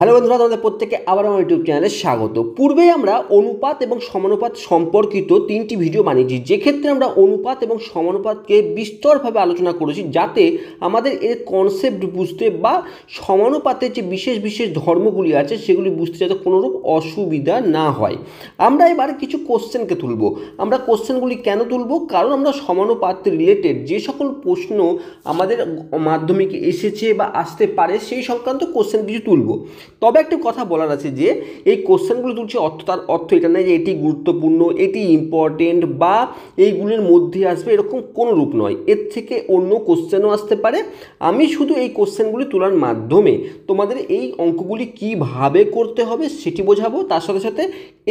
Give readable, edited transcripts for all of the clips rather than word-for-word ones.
Hello বন্ধুরা, তোমাদের প্রত্যেককে আবার আমার ইউটিউব চ্যানেলে স্বাগত। পূর্বেই আমরা অনুপাত এবং সমানুপাত সম্পর্কিত 3টি ভিডিও বানিয়েছি, যেক্ষেত্রে আমরা অনুপাত এবং সমানুপাতকে বিস্তরভাবে আলোচনা করেছি, যাতে আমাদের এর কনসেপ্ট বুঝতে বা সমানুপাতের যে বিশেষ বিশেষ ধর্মগুলি আছে সেগুলি বুঝতে যাতে কোনোরূপ অসুবিধা না হয়। আমরা এবার কিছু কোশ্চেনকে তুলব। আমরা কোশ্চেনগুলি কেন তুলব? কারণ আমরা সমানুপাত রিলেটেড যে সকল প্রশ্ন আমাদের মাধ্যমিকে এসেছে বা আসতে পারে সেই সংক্রান্ত কোশ্চেন কিছু তুলব। তবে একটা কথা বলার আছে যে এই কোশ্চেনগুলো তুলছি তার অর্থ এটা নয় যে এটি গুরুত্বপূর্ণ, এটি ইম্পর্টেন্ট বা এইগুলির মধ্যে আসবে, এরকম কোনো রূপ নয়। এর থেকে অন্য কোশ্চেনও আসতে পারে। আমি শুধু এই কোশ্চেনগুলি তোলার মাধ্যমে তোমাদের এই অঙ্কগুলি কিভাবে করতে হবে সেটি বোঝাবো। তার সাথে সাথে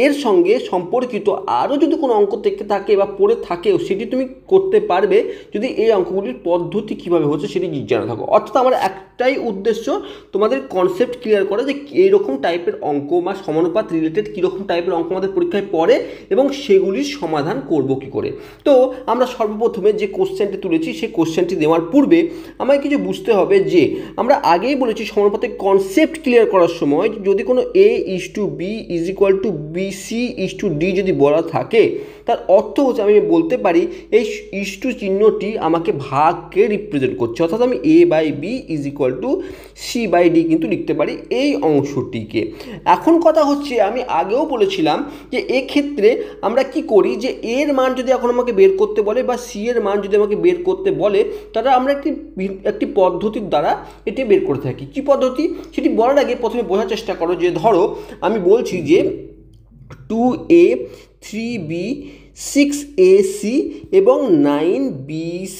এর সঙ্গে সম্পর্কিত আরও যদি কোনো অঙ্ক থেকে থাকে বা পড়ে থাকেও সেটি তুমি করতে পারবে যদি এই অঙ্কগুলির পদ্ধতি কীভাবে হচ্ছে সেটি জানা থাকো। অর্থাৎ আমার একটাই উদ্দেশ্য তোমাদের কনসেপ্ট ক্লিয়ার করা যে এইরকম টাইপের অঙ্ক বা সমানুপাত রিলেটেড কীরকম টাইপের অঙ্ক আমাদের পরীক্ষায় পড়ে এবং সেগুলির সমাধান করব কী করে। তো আমরা সর্বপ্রথমে যে কোশ্চেনটি তুলেছি সেই কোশ্চেনটি দেওয়ার পূর্বে আমাকে কিছু বুঝতে হবে যে আমরা আগেই বলেছি সমানুপাতের কনসেপ্ট ক্লিয়ার করার সময় যদি কোনো A:B=BC:D যদি বলা থাকে তার অর্থ হচ্ছে আমি বলতে পারি এই ইস্টু চিহ্নটি আমাকে ভাগকে রিপ্রেজেন্ট করছে, অর্থাৎ আমি A/B=C/D কিন্তু লিখতে পারি এই অংশটিকে। এখন কথা হচ্ছে আমি আগেও বলেছিলাম যে এক্ষেত্রে আমরা কি করি যে এর মান যদি এখন আমাকে বের করতে বলে বা সি এর মান যদি আমাকে বের করতে বলে তাহলে আমরা একটি পদ্ধতির দ্বারা এটি বের করে থাকি। কি পদ্ধতি সেটি বলার আগে প্রথমে বোঝার চেষ্টা করো যে ধরো আমি বলছি যে 2A 3B 6AC এবং 9BC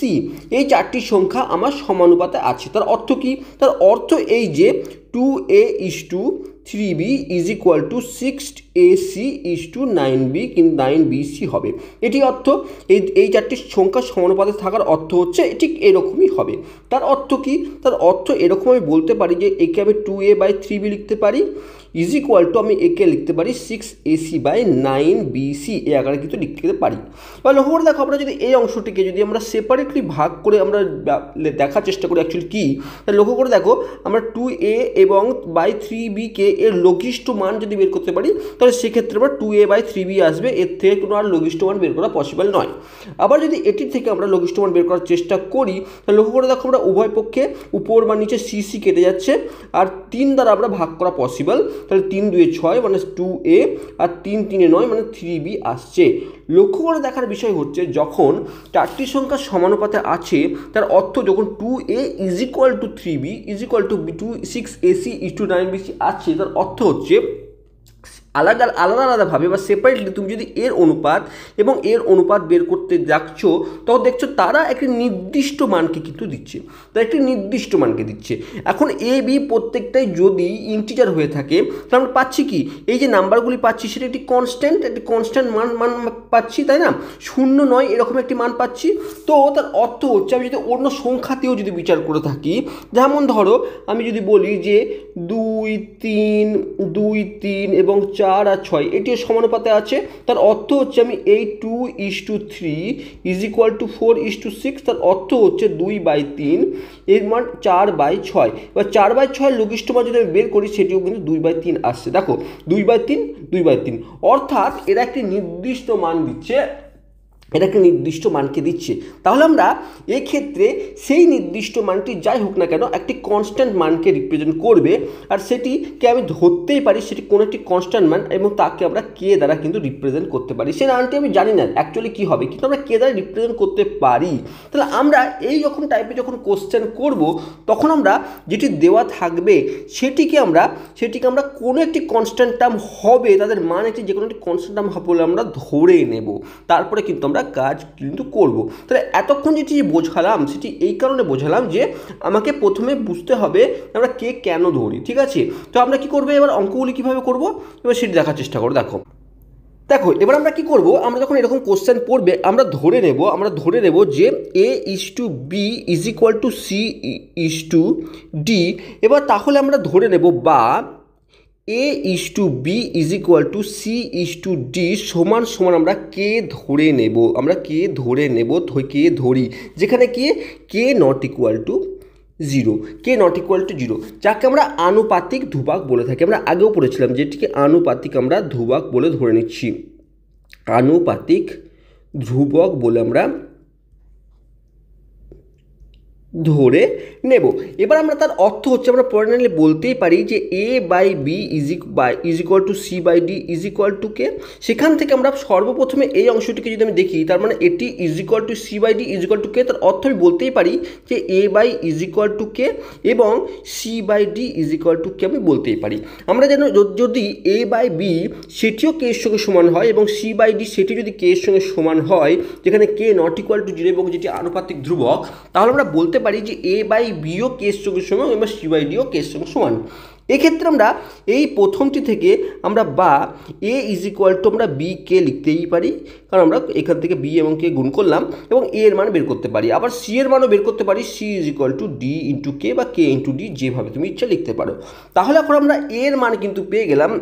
এই চারটি সংখ্যা আমার সমানুপাতে আছে। তার অর্থ কি? তার অর্থ এই যে 2A:3B=6AC:9B কিন্তু 9BC হবে। এটি অর্থ এই চারটি সংখ্যা সমানুপাতে থাকার অর্থ হচ্ছে ঠিক এরকমই হবে। তার অর্থ কি? তার অর্থ এরকম আমি বলতে পারি যে একে আমি 2A/3B লিখতে পারি আমি একে লিখতে পারি 6AC/9BC এই আকারে কিন্তু লিখতে পারি। এবার লক্ষ্য করে দেখো, আমরা যদি এই অংশটিকে যদি আমরা সেপারেটলি ভাগ করে আমরা দেখার চেষ্টা করি অ্যাকচুয়ালি কী, তাহলে লক্ষ্য করে দেখো আমরা 2A এবং 3Bকে এর লঘিষ্ঠ মান যদি বের করতে পারি তাহলে সেক্ষেত্রে আমরা 2A/3B আসবে। এর থেকে কোনো আর লঘিষ্ঠ মান বের করা পসিবল নয়। আবার যদি এটির থেকে আমরা লঘিষ্ঠ মান বের করার চেষ্টা করি তাহলে লক্ষ্য করে দেখো আমরা উভয় পক্ষে উপর বা নিচে সিসি কেটে যাচ্ছে আর 3 দ্বারা আমরা ভাগ করা পসিবল। তাহলে 3 2 6 মানে 2A আর 3 3 9 মানে 3B আসছে। লক্ষ্য করে দেখার বিষয় হচ্ছে যখন চারটি সংখ্যা সমানুপাতে আছে তার অর্থ যখন 2A=3B=6AC:9BC আছে তার অর্থ হচ্ছে আলাদাভাবে বা সেপারেটলি তুমি যদি এর অনুপাত এবং এর অনুপাত বের করতে যাচ্ছ তখন দেখছো তারা একটি নির্দিষ্ট মানকে কিন্তু দিচ্ছে, তারা একটি নির্দিষ্ট মানকে দিচ্ছে। এখন AB প্রত্যেকটাই যদি ইন্টিজার হয়ে থাকে তাহলে আমরা পাচ্ছি কি এই যে নাম্বারগুলি পাচ্ছি সেটা একটি কনস্ট্যান্ট মান পাচ্ছি, তাই না? 0 9 এরকম একটি মান পাচ্ছি। তো তার অর্থ হচ্ছে আমি যদি অন্য সংখ্যাতেও যদি বিচার করে থাকি, যেমন ধরো আমি যদি বলি যে 2 3 এবং 4 আর 6 এটিও সমানুপাতে আছে, তার অর্থ হচ্ছে আমি এই 2:3 4:6 তার অর্থ হচ্ছে 2/3 এর মান 4/6। এবার 4/6 লঘিষ্ঠ মান যদি আমি বের করি সেটিও কিন্তু 2/3 আসছে। দেখো 2/3 অর্থাৎ এরা একটি নির্দিষ্ট মান দিচ্ছে, এটা একটা নির্দিষ্ট মানকে দিচ্ছে। তাহলে আমরা এক্ষেত্রে সেই নির্দিষ্ট মানটি যাই হোক না কেন একটি কনস্ট্যান্ট মানকে রিপ্রেজেন্ট করবে আর সেটিকে আমি ধরতেই পারি সেটি কোনো একটি কনস্ট্যান্ট মান এবং তাকে আমরা কে দ্বারা কিন্তু রিপ্রেজেন্ট করতে পারি। সেই মানটি আমি জানি না অ্যাকচুয়ালি কী হবে, কিন্তু আমরা কে দ্বারা রিপ্রেজেন্ট করতে পারি। তাহলে আমরা এই রকম টাইপের যখন কোশ্চেন করব তখন আমরা যেটি দেওয়া থাকবে সেটিকে আমরা কোনো একটি কনস্ট্যান্ট টার্ম হবে, তাদের মান একটি যে কোনো একটি কনস্ট্যান্ট টার্ম হবে বলে আমরা ধরে নেব, তারপরে কিন্তু আমরা কাজ কিন্তু করব। তাহলে এতক্ষণ যেটি বোঝালাম সেটি এই কারণে বোঝালাম যে আমাকে প্রথমে বুঝতে হবে আমরা কে কেন ধরি, ঠিক আছে? তো আমরা কি করবো এবার অঙ্কগুলি কিভাবে করব এবার সেটি দেখার চেষ্টা করো। দেখো এবার আমরা কি করব, আমরা যখন এরকম কোশ্চেন পড়বে আমরা ধরে নেব যে A:B=C:D। এবার তাহলে আমরা ধরে নেব বা A:B=C:D সমান আমরা কে ধরে নেব, যেখানে K not equal to zero, K not equal to zero, যাকে আমরা আনুপাতিক ধ্রুবক বলে থাকি। আমরা আগেও পড়েছিলাম যেটিকে আনুপাতিক আমরা ধ্রুবক বলে ধরে নিচ্ছি, আনুপাতিক ধ্রুবক বলে আমরা ধরে নেব। এবার আমরা তার অর্থ হচ্ছে আমরা পরে নিলে বলতেই পারি যে A by B is equal to C by D is equal to K. সেখান থেকে আমরা সর্বপ্রথমে এই অংশটিকে যদি আমি দেখি, তার মানে এটি is equal to C by D is equal to K, তার অর্থ আমি বলতেই পারি যে A by is equal to K এবং C by D is equal to K আমি বলতেই পারি। আমরা যেন যদি এ বাই বি সেটিও কে এর সঙ্গে সমান হয় এবং সি বাই ডি সেটি যদি কে এর সঙ্গে সমান হয়, যেখানে K not equal to zero এবং যেটি আনুপাতিক ধ্রুবক, তাহলে আমরা বলতে পারি যে এ বাই বিও কে এর সঙ্গে সমান এবং সি বাই ডিও কে এর সঙ্গে সমান। এক্ষেত্রে আমরা এই প্রথমটি থেকে আমরা বা এ ইজ ইকুয়াল টু আমরা বি কে লিখতেই পারি, কারণ আমরা এখান থেকে বি এবং কে গুণ করলাম এবং এ এর মান বের করতে পারি। আবার সি এর মানও বের করতে পারি, C is equal to D into K বা কে ইন্টু ডি, যেভাবে তুমি ইচ্ছা লিখতে পারো। তাহলে এখন আমরা এর মান কিন্তু পেয়ে গেলাম।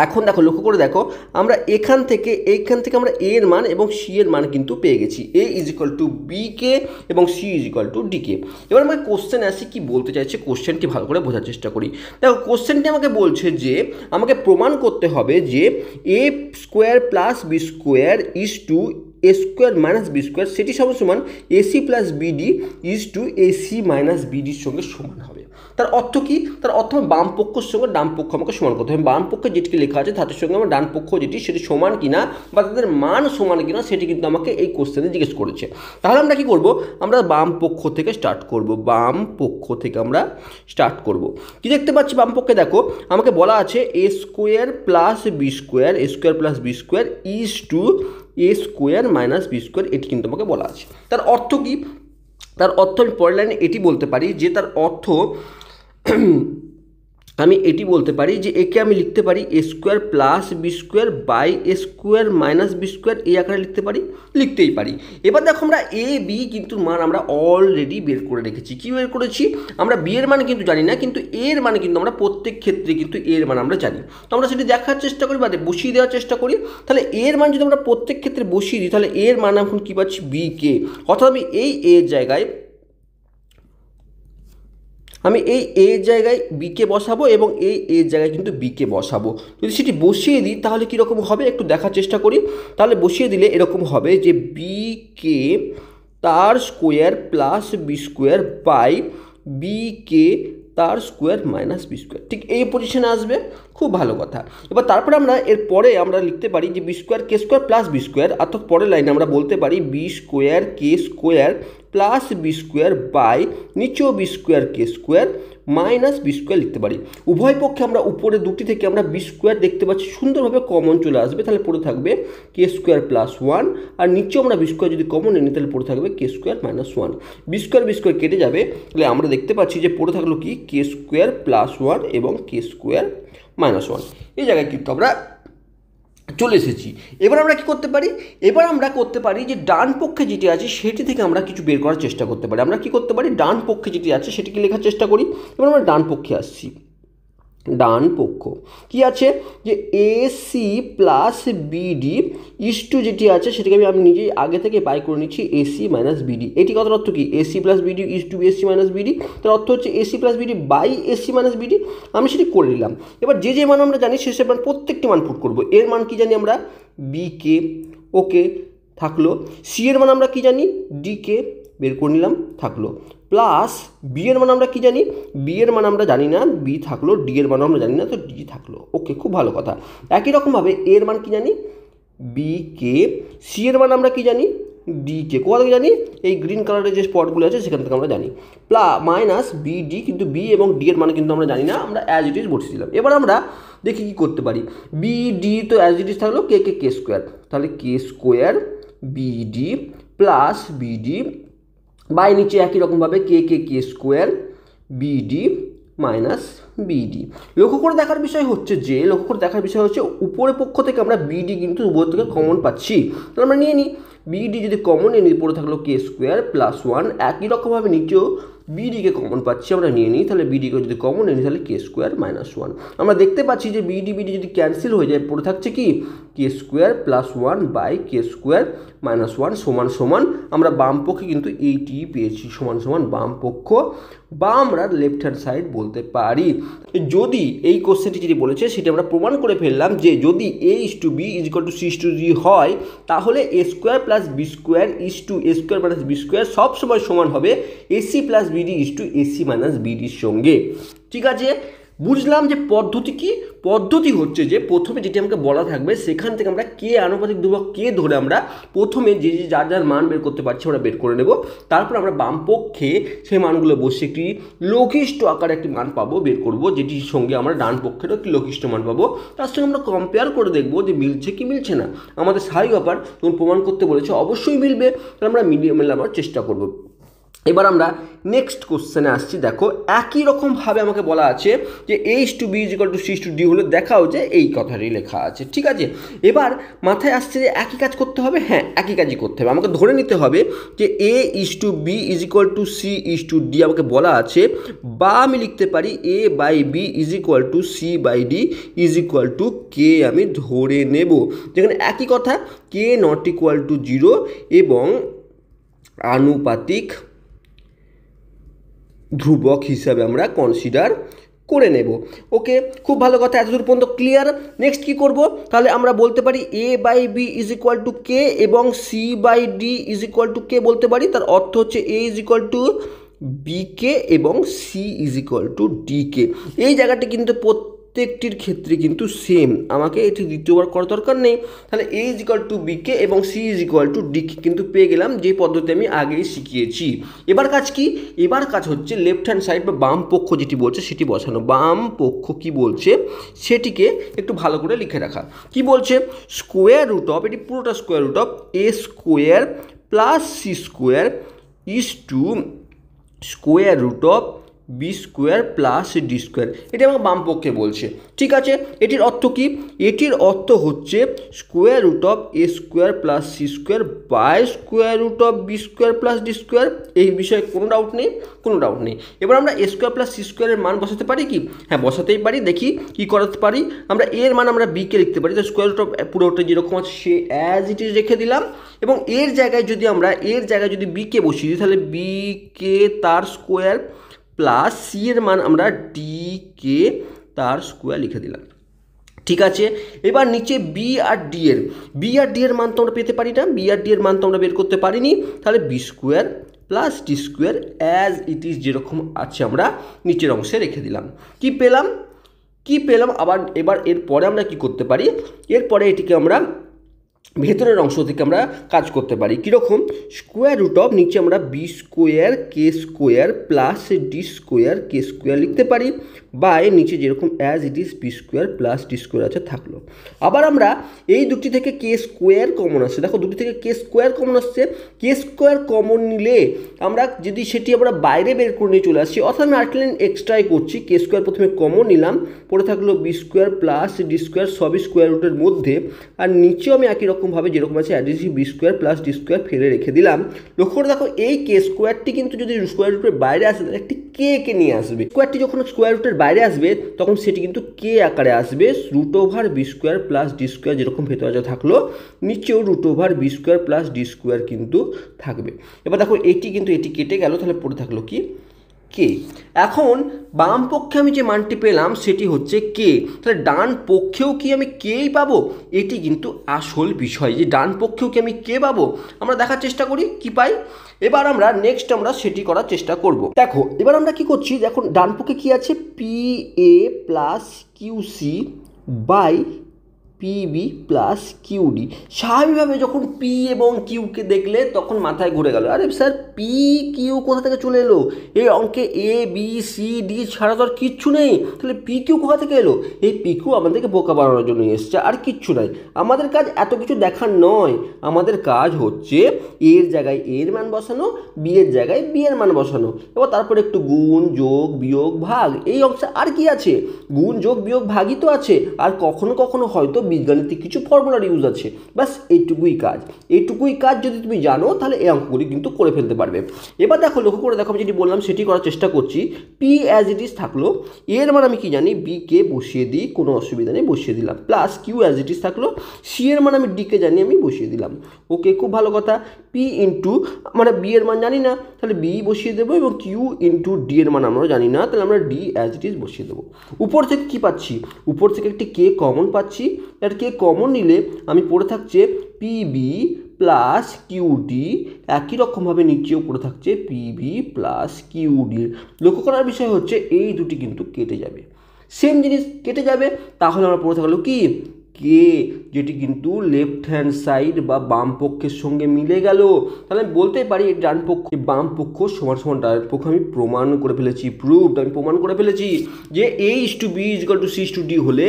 এখন দেখো, লক্ষ্য করে দেখো, আমরা এইখান থেকে আমরা এ এর মান এবং সি এর মান কিন্তু পেয়ে গেছি। A is equal to B K এবং C is equal to D K. এবার আমাকে কোশ্চেন আসি, কি বলতে চাইছে কোশ্চেনটি ভালো করে বোঝার চেষ্টা করি। দেখো, কোশ্চেনটি আমাকে বলছে যে আমাকে প্রমাণ করতে হবে যে A square plus B square is to A square minus B square সেটি সমান AC plus BD is to AC minus বিডির সঙ্গে সমান হবে। তার অর্থ কি? তার অর্থ বাম পক্ষের সঙ্গে ডান পক্ষ আমাকে সমান করতে হবে। বাম পক্ষে যেটিকে লেখা আছে তাদের সঙ্গে আমার ডান পক্ষ যেটি সেটি সমান কিনা বা তাদের মান সমান কিনা সেটি কিন্তু আমাকে এই কোশ্চেনে জিজ্ঞেস করেছে। তাহলে আমরা কি করব? আমরা বাম পক্ষ থেকে স্টার্ট করব। বাম পক্ষ থেকে আমরা স্টার্ট করব। কি দেখতে পাচ্ছি বাম পক্ষে? দেখো, আমাকে বলা আছে A square plus B square, A square plus B square is to A square minus B square, এটি কিন্তু আমাকে বলা আছে। তার অর্থ কি? তার অর্থ আমি পরের লাইনে এটি বলতে পারি যে তার অর্থ আমি এটি বলতে পারি যে একে আমি লিখতে পারি A square plus B square by A square minus B square, এই আকারে লিখতেই পারি। এবার দেখো, আমরা এ বি কিন্তু মান আমরা অলরেডি বের করে রেখেছি। কি বের করেছি? আমরা বি এর মান কিন্তু জানি না, কিন্তু এর মানে কিন্তু আমরা প্রত্যেক ক্ষেত্রে কিন্তু এর মান আমরা জানি। তো আমরা সেটি দেখার চেষ্টা করি বা বসিয়ে দেওয়ার চেষ্টা করি। তাহলে এর মান যদি আমরা প্রত্যেক ক্ষেত্রে বসিয়ে দিই, তাহলে এর মান এখন কী পাচ্ছি? বি কে। অর্থাৎ আমি এই এর জায়গায় বিকে বসাবো এবং এই এর জায়গায় কিন্তু বিকে বসাবো। যদি সেটি বসিয়ে দিই তাহলে কীরকম হবে একটু দেখার চেষ্টা করি। তাহলে বসিয়ে দিলে এরকম হবে যে বিকে তার square plus B square by BK তার স্কোয়ার মাইনাস বি স্কোয়ার, ঠিক এই পজিশনে আসবে। খুব ভালো কথা। এবার তারপরে আমরা এরপরে আমরা লিখতে পারি যে B square K square plus B square, অর্থাৎ পরের লাইনে আমরা বলতে পারি B square K square plus B square by নিচেও B square K square minus B square লিখতে পারি। উভয় পক্ষে আমরা উপরে দুটি থেকে আমরা বি স্কোয়ার দেখতে পাচ্ছি সুন্দরভাবে কমন চলে আসবে। তাহলে পড়ে থাকবে কে স্কোয়ার প্লাস ওয়ান, আর নিচেও আমরা বি স্কোয়ার যদি কমন নিই তাহলে পড়ে থাকবে K square minus one. B square কেটে যাবে, তাহলে আমরা দেখতে পাচ্ছি যে পড়ে থাকলো কি কে স্কোয়ার প্লাস ওয়ান এবং কে স্কোয়ার মাইনাস ওয়ান। এই জায়গায় কিন্তু আমরা চলে এসেছি। এবার আমরা কি করতে পারি? এবার আমরা করতে পারি যে ডান পক্ষে যেটি আছে সেটি থেকে আমরা কিছু বের করার চেষ্টা করতে পারি। আমরা কি করতে পারি? ডান পক্ষে যেটি আছে সেটিকে লেখার চেষ্টা করি। এবার আমরা ডান পক্ষে আসছি। ডান পক্ষ কি আছে? যে AC plus BD is to যেটি আছে সেটাকে আমি নিজেই আগে থেকে বাই করে নিচ্ছি এসি মাইনাস বিডি। এটি কথার অর্থ কি? AC plus BD is to AC minus BD, তার অর্থ হচ্ছে AC plus BD by AC minus BD. আমি সেটি করে নিলাম। এবার যে মান আমরা জানি শেষের মান প্রত্যেকটি মান পুট করবো। এর মান কি জানি আমরা? বিকে, ওকে থাকলো। সি এর মান আমরা কি জানি? ডিকে, বের করে নিলাম, থাকলো। প্লাস বি এর মান আমরা কি জানি? বি এর মান আমরা জানি না, বি থাকলো। ডি এর মান আমরা জানি না, তো ডি থাকলো। ওকে, খুব ভালো কথা। একই রকমভাবে এর মান কি জানি? B K. সি এর মান আমরা কি জানি? ডি কে। কোথা থেকে জানি? এই গ্রিন কালারের যে স্পটগুলো আছে সেখান থেকে আমরা জানি। মাইনাস বি ডি, কিন্তু বি এবং ডি এর মান কিন্তু আমরা জানি না, আমরা অ্যাজ ইট ইজ বসিয়ে দিলাম। এবার আমরা দেখি কি করতে পারি। বি ডি তো অ্যাজ ইট ইজ থাকলো, কে কে কে স্কোয়ার, তাহলে K square BD plus BD by নিচে একই রকমভাবে K K K square BD minus BD. লক্ষ্য করে দেখার বিষয় হচ্ছে উপরের পক্ষ থেকে আমরা বিডি কিন্তু উপর থেকে কমন পাচ্ছি, তাহলে আমরা নিয়ে নিই। বিডি যদি কমন নিয়ে নিই পড়ে থাকলো কে স্কোয়ার প্লাস ওয়ান। একই রকমভাবে নিচেও বিডিকে কমন পাচ্ছি, আমরা নিয়ে নিই। তাহলে বিডিকে যদি কমন নিয়ে নিই তাহলে কে স্কোয়ার মাইনাস ওয়ান। আমরা দেখতে পাচ্ছি যে বিডি যদি ক্যান্সেল হয়ে যায় পড়ে থাকছে কি? K square plus 1 by K square minus 1 সমান সমান আমরা বাম পক্ষে কিন্তু এইটি পেয়েছি সমান সমান বাম পক্ষ বা আমরা লেফট হ্যান্ড সাইড বলতে পারি। যদি এই কোশ্চেনটি যেটি বলেছে সেটি আমরা প্রমাণ করে ফেললাম যে যদি A is to B is equal to C is to D হয় তাহলে A square plus B square is to A square minus B square সবসময় সমান হবে AC plus BD is to AC minus বিডির সঙ্গে। ঠিক আছে, বুঝলাম যে পদ্ধতি কি? পদ্ধতি হচ্ছে যে প্রথমে যেটি আমাকে বলা থাকবে সেখান থেকে আমরা কে আনুপাতিক ধ্রুবক কে ধরে আমরা প্রথমে যে যার যার মান বের করতে পারছি আমরা বের করে নেব। তারপর আমরা বাম পক্ষে সেই মানগুলো বসে একটি লঘিষ্ঠ আকারে একটি মান পাবো বের করব, যেটির সঙ্গে আমরা ডান পক্ষেরও একটি লঘিষ্ঠ মান পাবো। তার সঙ্গে আমরা কম্পেয়ার করে দেখবো যে মিলছে কি মিলছে না। আমাদের স্বাভাবিক ব্যাপার, যখন প্রমাণ করতে বলেছে অবশ্যই মিলবে, তাহলে আমরা মিলিয়ে মেলানোর চেষ্টা করব। এবার আমরা নেক্সট কোশ্চেনে আসছি। দেখো একই রকমভাবে আমাকে বলা আছে যে A is to B is equal to C is to D হলে দেখাও যে এই কথাটি লেখা আছে। ঠিক আছে, এবার মাথায় আসছে যে একই কাজ করতে হবে। হ্যাঁ, একই কাজই করতে হবে। আমাকে ধরে নিতে হবে যে A is to B is equal to C is to D আমাকে বলা আছে, বা আমি লিখতে পারি A by B is equal to C by D is equal to K আমি ধরে নেব, যেখানে একই কথা কে নট ইকুয়াল টু 0 এবং আনুপাতিক ধ্রুবক হিসাবে আমরা কনসিডার করে নেব। ওকে, খুব ভালো কথা, এতদূর পর্যন্ত ক্লিয়ার। নেক্সট কি করব? তাহলে আমরা বলতে পারি A by B is equal to K এবং C by D is equal to K বলতে পারি। তার অর্থ হচ্ছে A is equal to B K এবং C is equal to D K. এই জায়গাটি কিন্তু প্রত্যেকটির ক্ষেত্রে কিন্তু সেম, আমাকে এটি দ্বিতীয়বার করার দরকার নেই। তাহলে A is equal to B K এবং C is equal to D K কিন্তু পেয়ে গেলাম, যে পদ্ধতি আমি আগেই শিখিয়েছি। এবার কাজ কি? এবার কাজ হচ্ছে লেফট হ্যান্ড সাইড বা বাম পক্ষ যেটি বলছে সেটি বসানো। বাম পক্ষ কি বলছে সেটিকে একটু ভালো করে লিখে রাখা। কি বলছে? স্কোয়ার রুট অফ, এটি পুরোটা square root of A square plus C square is to square root of B square plus D square, এটি আমাকে বাম পক্ষে বলছে। ঠিক আছে, এটির অর্থ কি? এটির অর্থ হচ্ছে square root of A square plus C square by square root of B square plus D square. এই বিষয়ে কোনো ডাউট নেই, কোনো ডাউট নেই। এবার আমরা এ স্কোয়ার প্লাস সি স্কোয়ারের মান বসাতে পারি কি? হ্যাঁ, বসাতেই পারি। দেখি কি করাতে পারি। আমরা এর মান আমরা বিকে লিখতে পারি, তো স্কোয়ার রুট অফ পুরোটা যেরকম আছে সে অ্যাজ ইট ইজ রেখে দিলাম, এবং এর জায়গায় যদি বিকে বসিয়ে দিই তাহলে বি কে তার স্কোয়ার প্লাস সি এর মান আমরা ডি কে তার স্কোয়ার লিখে দিলাম। ঠিক আছে, এবার নিচে বি আর ডি এর মান তো আমরা পেতে পারি না, বি আর ডি এর মান তো আমরা বের করতে পারিনি। তাহলে B square plus D square as it is যেরকম আছে আমরা নিচের অংশে রেখে দিলাম। কি পেলাম আবার। এবার এরপরে আমরা কি করতে পারি? এরপরে এটিকে আমরা ভেতরের অংশ থেকে আমরা কাজ করতে পারি। কীরকম? স্কোয়ার রুট অফ নিচে আমরা B square K square plus D square K square লিখতে পারি, বা এর নিচে যেরকম as it is B square plus D square আছে থাকলো। আবার আমরা এই দুটি থেকে কে স্কোয়ার কমন আসছে, দেখো দুটি থেকে কে স্কোয়ার কমন আসছে। কে স্কোয়ার কমন নিলে আমরা যদি সেটি আমরা বাইরে বের করে নিয়ে চলে আসছি, অর্থাৎ আমি আরেকটা লাইন এক্সট্রাই করছি। কে স্কোয়ার প্রথমে কমন নিলাম, পরে থাকলো B square plus D square সবই স্কোয়ার রুটের মধ্যে, আর নিচেও আমি একই রকমভাবে যেরকম আছে অ্যাডিসি B square plus D square ফেলে রেখে দিলাম। লক্ষ্য করে দেখো এই কে স্কোয়ারটি কিন্তু যদি স্কোয়ার রুটের বাইরে আসে তাহলে একটি কে নিয়ে আসবে। স্কোয়ারটি যখন স্কোয়ার রুটের বাইরে আসবে তখন সেটি কিন্তু কে আকারে আসবে। Root over B square plus D square যেরকম ভেতরে থাকলো, নিচেও root over B square plus D square কিন্তু থাকবে। এবার দেখো এটি কেটে গেল, তাহলে পড়ে থাকলো কি? কে। এখন বাম পক্ষে আমি যে মানটি পেলাম সেটি হচ্ছে কে, তাহলে ডান পক্ষেও কি আমি কেই পাবো? এটি কিন্তু আসল বিষয়, যে ডান পক্ষেও কি আমি কে পাবো। আমরা দেখার চেষ্টা করি কি পাই। এবার আমরা নেক্সট আমরা সেটি করার চেষ্টা করব। দেখো এবার আমরা কি করছি, এখন ডান পক্ষে কি আছে? P A plus Q C by PB plus QD. স্বাভাবিকভাবে যখন পি এবং কিউকে দেখলে তখন মাথায় ঘুরে গেল, আরে স্যার পি কিউ কোথা থেকে চলে এলো? এই অঙ্কে এ বি সি ডি ছাড়া তো আর কিচ্ছু নেই, তাহলে পি কিউ কোথা থেকে এলো? এই পি কিউ আমাদেরকে বোকা বানানোর জন্য এসছে, আর কিচ্ছু নাই। আমাদের কাজ এত কিছু দেখার নয়, আমাদের কাজ হচ্ছে এর জায়গায় এর মান বসানো, বি এর জায়গায় বি এর মান বসানো, এবার তারপরে একটু গুণ যোগ বিয়োগ ভাগ। এই অংশে আর কি আছে? গুণ যোগ বিয়োগ ভাগই তো আছে, আর কখনো কখনো হয়তো বীজগাণিতিক কিছু ফর্মুলার ইউজ আছে, বাস এইটুকুই কাজ যদি তুমি জানো তাহলে এই অঙ্কগুলি কিন্তু করে ফেলতে পারবে। এবার দেখো, লক্ষ্য করে দেখো, আমি যেটি বললাম সেটি করার চেষ্টা করছি। পি অ্যাজ ইট ইজ থাকলো, এর মান আমি কি জানি বি কে বসিয়ে দিই, কোনো অসুবিধা নেই, বসিয়ে দিলাম, plus Q as it is থাকলো, সি এর মান আমি ডি কে জানি, আমি বসিয়ে দিলাম। ওকে, খুব ভালো কথা। পি ইন্টু আমরা বি এর মান জানি না, তাহলে বি বসিয়ে দেবো, এবং কিউ ইন্টু ডি এর মান আমরা জানি না, তাহলে আমরা ডি অ্যাজ ইট ইজ বসিয়ে দেবো। উপর থেকে কি পাচ্ছি, উপর থেকে একটি কে কমন পাচ্ছি, আর কে কমন নিলে আমি পড়ে থাকছে পিবি প্লাস কিউডি, একই রকমভাবে নিচেও পড়ে থাকছে পিবি প্লাস কিউডি। লক্ষ্য করার বিষয় হচ্ছে এই দুটি কিন্তু কেটে যাবে, সেম জিনিস কেটে যাবে, তাহলে আমরা পড়ে থাকলো কি কে, যেটি কিন্তু লেফট হ্যান্ড সাইড বা বাম পক্ষের সঙ্গে মিলে গেল। তাহলে আমি বলতে পারি ডান পক্ষ বাম পক্ষ সমান সমান ডান পক্ষ, আমি প্রমাণ করে ফেলেছি, প্রুভড, আমি প্রমাণ করে ফেলেছি যে A is to B is equal to C is to D হলে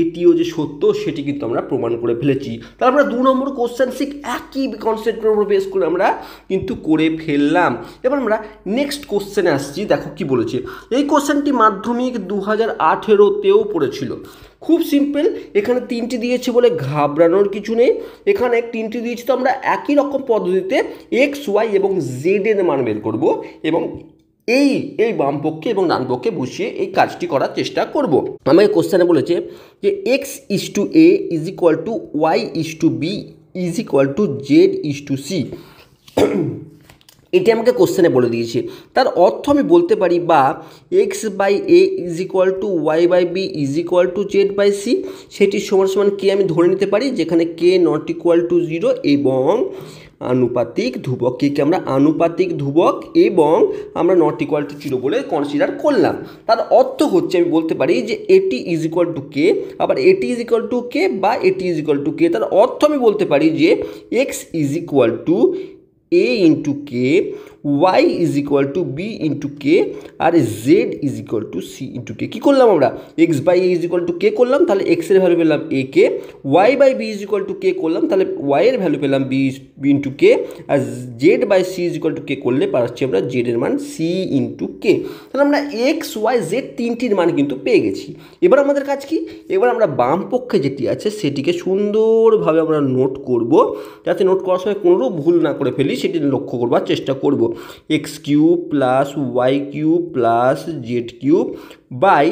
এটিও যে সত্য সেটি কিন্তু আমরা প্রমাণ করে ফেলেছি। তাহলে আমরা 2 নম্বর কোশ্চেন ঠিক একই কনসেপ্টের উপর বেস করে আমরা কিন্তু করে ফেললাম। এবার আমরা নেক্সট কোশ্চেনে আসছি। দেখো কি বলেছে, এই কোশ্চেনটি মাধ্যমিক 2018তেও পড়েছিল। খুব সিম্পল, এখানে 3টি দিয়েছে বলে ঘাবড়ানোর কিছু নেই। এখানে 3টি দিয়েছে, তো আমরা একই রকম পদ্ধতিতে এক্স ওয়াই এবং জেড এর মান বের করব, এবং এই বাম পক্ষে এবং ডান পক্ষে বসিয়ে এই কাজটি করার চেষ্টা করব। আমাকে কোশ্চেনে বলেছে যে X is to A is equal to Y is to B is equal to Z is to C. এটি আমাকে কোশ্চেনে বলে দিয়েছে। তার অর্থ আমি বলতে পারি বা X by A is equal to Y by B is equal to Z by C, সেটি সমান সমান কে আমি ধরে নিতে পারি, যেখানে কে নট ইকুয়াল টু 0 এবং আনুপাতিক ধ্রুবক, কে আমরা আনুপাতিক ধ্রুবক এবং আমরা নট ইকুয়াল টু 0 বলে কনসিডার করলাম। তার অর্থ হচ্ছে আমি বলতে পারি যে এটি ইজ ইকুয়াল টু কে, আবার এটি ইজ ইকুয়াল টু কে বা এটি ইজ ইকুয়াল টু কে। তার অর্থ আমি বলতে পারি যে X is equal two a into k, y is equal to b into k, আর z is equal to c into k। কী করলাম আমরা, x by a is equal to k করলাম, তাহলে x এর ভ্যালু পেলাম a k, y by b is equal to k করলাম, তাহলে y এর ভ্যালু পেলাম b into k, আর z by c is equal to k করলে পাচ্ছি আমরা z এর মান c into k। তাহলে আমরা x y z তিনটির মান কিন্তু পেয়ে গেছি। এবার আমাদের কাজ কি, এবার আমরা বাম পক্ষে যেটি আছে সেটিকে সুন্দরভাবে আমরা নোট করব, যাতে নোট করার সময় কোনোরূপ ভুল না করে ফেলি সেটি লক্ষ্য করবার চেষ্টা করব। X cube plus Y cube plus Z cube by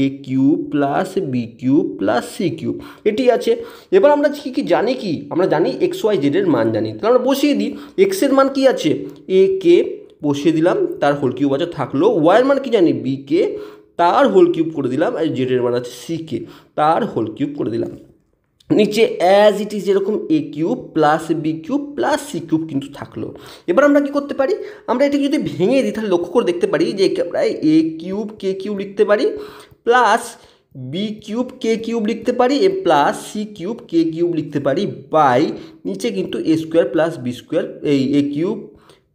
A cube plus B cube plus C cube, এটি আছে। এবার আমরা কি জানি, কি আমরা জানি এক্স ওয়াই জেডের মান জানি, তাহলে আমরা বসিয়ে দিই। এক্সের মান কি আছে এ কে, বসিয়ে দিলাম, তার হোল কিউব আছে থাকলো। ওয়াইয়ের মান কি জানি বি কে, তার হোল কিউব করে দিলাম, আর জেডের মান আছে সি কে, তার হোল কিউব করে দিলাম। নিচে অ্যাজ ইট ইজ যেরকম A cube plus B cube plus C cube কিন্তু থাকলো। এবার আমরা কি করতে পারি, আমরা এটাকে যদি ভেঙে দিই তাহলে লক্ষ্য করে দেখতে পারি যে আমরা এ কিউব কে কিউব লিখতে পারি, plus B cube K cube লিখতে পারি, plus C cube K cube লিখতে পারি, বাই নিচে কিন্তু A square plus B square, এই A cube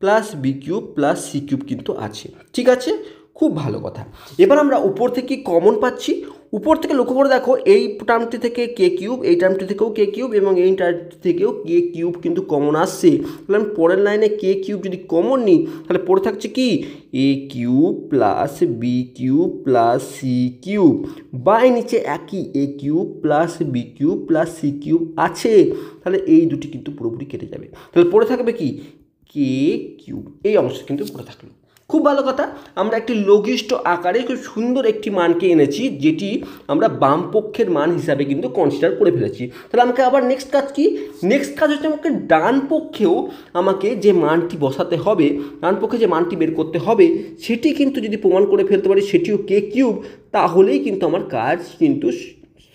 plus B cube plus C cube কিন্তু আছে। ঠিক আছে, খুব ভালো কথা। এবার আমরা উপর থেকে কমন পাচ্ছি, উপর থেকে লক্ষ্য করে দেখো এই টার্মটি থেকে কে কিউব, এই টার্মটি থেকেও কে কিউব এবং এই টার্মটি থেকেও কে কিউব কিন্তু কমন আসছে। তাহলে আমি পরের লাইনে কে কিউব যদি কমন নিই তাহলে পড়ে থাকছে কি A cube plus B cube plus C cube, by নিচে একই A cube plus B cube plus C cube আছে। তাহলে এই দুটি কিন্তু পুরোপুরি কেটে যাবে, তাহলে পড়ে থাকবে কি কে কিউব, এই অংশ কিন্তু পড়ে থাকলো। খুব ভালো কথা, আমরা একটি লঘিষ্ঠ আকারে খুব সুন্দর একটি মানকে এনেছি, যেটি আমরা বাম পক্ষের মান হিসাবে কিন্তু কনসিডার করে ফেলেছি। তাহলে আমাকে আবার নেক্সট কাজ কি, নেক্সট কাজ হচ্ছে আমাকে ডান পক্ষেও আমাকে যে মানটি বসাতে হবে, ডান পক্ষে যে মানটি বের করতে হবে সেটি কিন্তু যদি প্রমাণ করে ফেলতে পারি সেটিও কে কিউব, তাহলেই কিন্তু আমার কাজ কিন্তু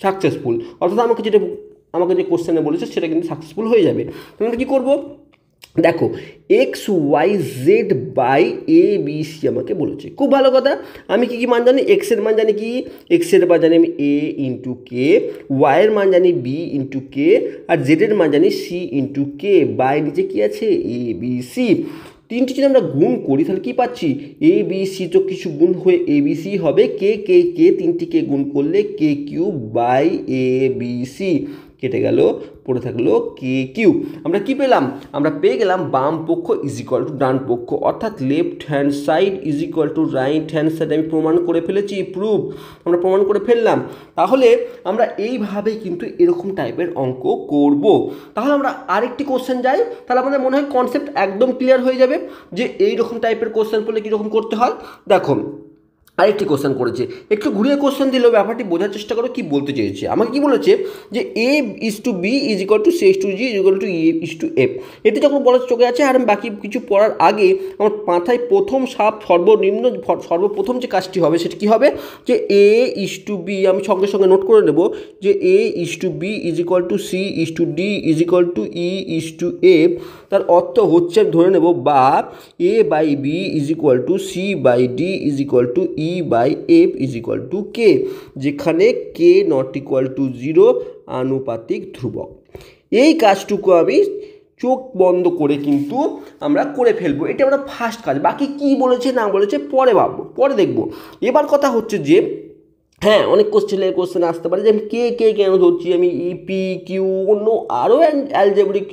সাকসেসফুল। অর্থাৎ আমাকে যে কোশ্চেনে বলেছে সেটা কিন্তু সাকসেসফুল হয়ে যাবে। তাহলে কী করবো, দেখো X Y Z by A B C আমাকে বলেছে। খুব ভালো কথা, আমি কি মান জানি, এক্সের মান জানি কি, এক্সের মান জানি আমি এ ইন্টু কে, ওয়াইয়ের মান জানি বি ইন্টু কে, আর জেডের মান জানি সি ইন্টু কে, বাই নিচে কি আছে এ বি সি। তিনটি যদি আমরা গুণ করি তাহলে কী পাচ্ছি, এ বি সি তো কিছু গুণ হয়ে এ বি সি হবে, কে কে কে তিনটিকে গুণ করলে K cube by A B C, কেটে গেল, পড়ে থাকলো কে কিউব। আমরা কি পেলাম? আমরা পেয়ে গেলাম বাম পক্ষ ইজ ইকুয়াল টু ডান পক্ষ, অর্থাৎ left hand side is equal to right hand side. আমি প্রমাণ করে ফেলেছি, প্রুফ আমরা প্রমাণ করে ফেললাম। তাহলে আমরা এইভাবেই কিন্তু এরকম টাইপের অঙ্ক করব। তাহলে আমরা আরেকটি কোশ্চেন যাই, তাহলে আমাদের মনে হয় কনসেপ্ট একদম ক্লিয়ার হয়ে যাবে যে এইরকম টাইপের কোশ্চেন করলে কীরকম করতে হয়। দেখো আরেকটি কোশ্চেন করেছে, একটু ঘুরিয়ে কোশ্চেন দিলেও ব্যাপারটি বোঝার চেষ্টা করো কী বলতে চেয়েছে। আমাকে কি বলেছে যে A is to B is equal to C is to G is equal to E is to F. এতে যখন বলার চোখে আছে, আর বাকি কিছু পড়ার আগে আমার মাথায় প্রথম সর্বপ্রথম যে কাজটি হবে সেটা কী হবে, যে এ ইজ টু বি আমি সঙ্গে সঙ্গে নোট করে নেব যে A is to B is equal to C is to D is equal to E is to F. তার অর্থ হচ্ছে আমি ধরে নেব বা A by B is equal to C by D is equal to E by F is equal to K, যেখানে K not equal two 0 আনুপাতিক ধ্রুবক। এই কাজটুকু আমি চোখ বন্ধ করে কিন্তু আমরা করে ফেলবো। এটা আমরা ফার্স্ট কাজ। বাকি কি বলেছে না বলেছে পরে ভাববো, পরে দেখবো। এবার কথা হচ্ছে যে হ্যাঁ, অনেক কোশ্চেন আসতে পারে যে আমি কে কেন ধরছি, আমি পি কিউ অন্য আরও অ্যালজেব্রিক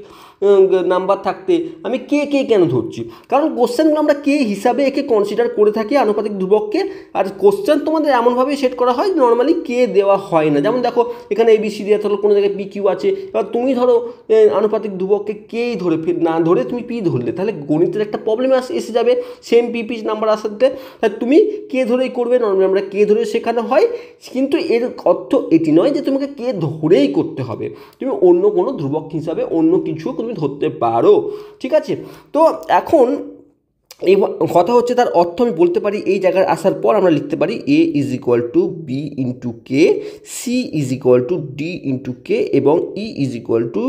নাম্বার থাকতে আমি কে কেন ধরছি, কারণ কোশ্চেনগুলো আমরা কে হিসাবে একে কনসিডার করে থাকি আনুপাতিক ধ্রুবককে। আর কোশ্চেন তোমাদের এমনভাবেই সেট করা হয় নর্মালি কে দেওয়া হয় না। যেমন দেখো এখানে এবিসি দেওয়া থাকলো, কোনো জায়গায় পি কিউ আছে, এবার তুমি ধরো আনুপাতিক ধ্রুবককে কেই ধরে না ধরে তুমি পি ধরলে, তাহলে গণিতের একটা প্রবলেম এসে যাবে সেম পি নাম্বার আসাতে। তাহলে তুমি কে ধরেই করবে, নর্মালি আমরা কে ধরে শেখানো হয়, কিন্তু এর অর্থ এটি নয় যে তোমাকে কে ধরেই করতে হবে, তুমি অন্য কোনো ধ্রুবক হিসাবে অন্য কিছু তুমি ধরতে পারো। ঠিক আছে, তো এখন এই কথা হচ্ছে তার অর্থ আমি বলতে পারি এই জায়গায় আসার পর আমরা লিখতে পারি A is equal to B into K, C is equal to D into K এবং E is equal to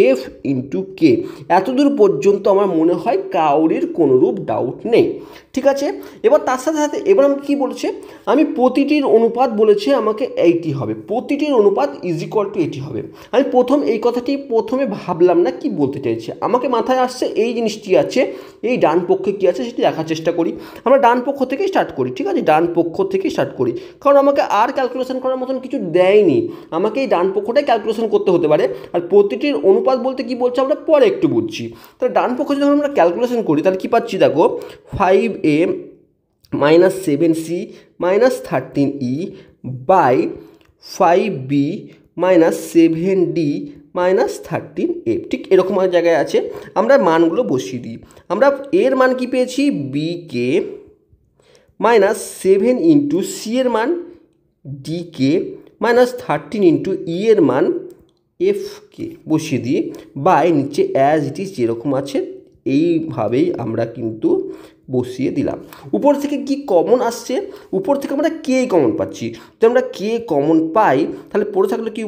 F into K. এতদূর পর্যন্ত আমার মনে হয় কাউরির কোনোরূপ ডাউট নেই। ঠিক আছে, এবার তার সাথে সাথে এবার আমাকে কী বলেছে, আমি প্রতিটির অনুপাত বলেছে আমাকে এইটি হবে, প্রতিটির অনুপাত ইজ ইকুয়াল টু এটি হবে। আমি এই কথাটি প্রথমে ভাবলাম না কি বলতে চাইছে, আমাকে মাথায় আসছে এই জিনিসটি আছে, এই ডান পক্ষে কী আছে সেটি দেখার চেষ্টা করি। আমরা ডান পক্ষ থেকে স্টার্ট করি। ঠিক আছে, ডান পক্ষ থেকে স্টার্ট করি, কারণ আমাকে আর ক্যালকুলেশন করার মতন কিছু দেয়নি, আমাকে এই ডান পক্ষটাই ক্যালকুলেশন করতে হতে পারে। আর প্রতিটির অনুপাত বলতে কি বলছে আমরা পরে একটু বুঝছি। তাহলে ডান পক্ষ যখন আমরা ক্যালকুলেশন করি তাহলে কী পাচ্ছি, দেখো 5a minus 7c minus 13e by 5b minus 7d minus 13f। ঠিক এরকম জায়গায় আছে, আমরা মানগুলো বসিয়ে দিই। আমরা এর মান কি পেয়েছি, বিকে মাইনাস 7 ইন্টু সি এর মান ডিকে মাইনাস 13 ইন্টু ই এর মান এফকে বসিয়ে দিই, বাই নিচে অ্যাজ ইট ইজ যেরকম আছে এইভাবেই আমরা কিন্তু বসিয়ে দিলাম। উপর থেকে কি কমন আসছে, উপর থেকে আমরা কে কমন পাচ্ছি, তো আমরা কে কমন পাই তাহলে পড়ে থাকলো কি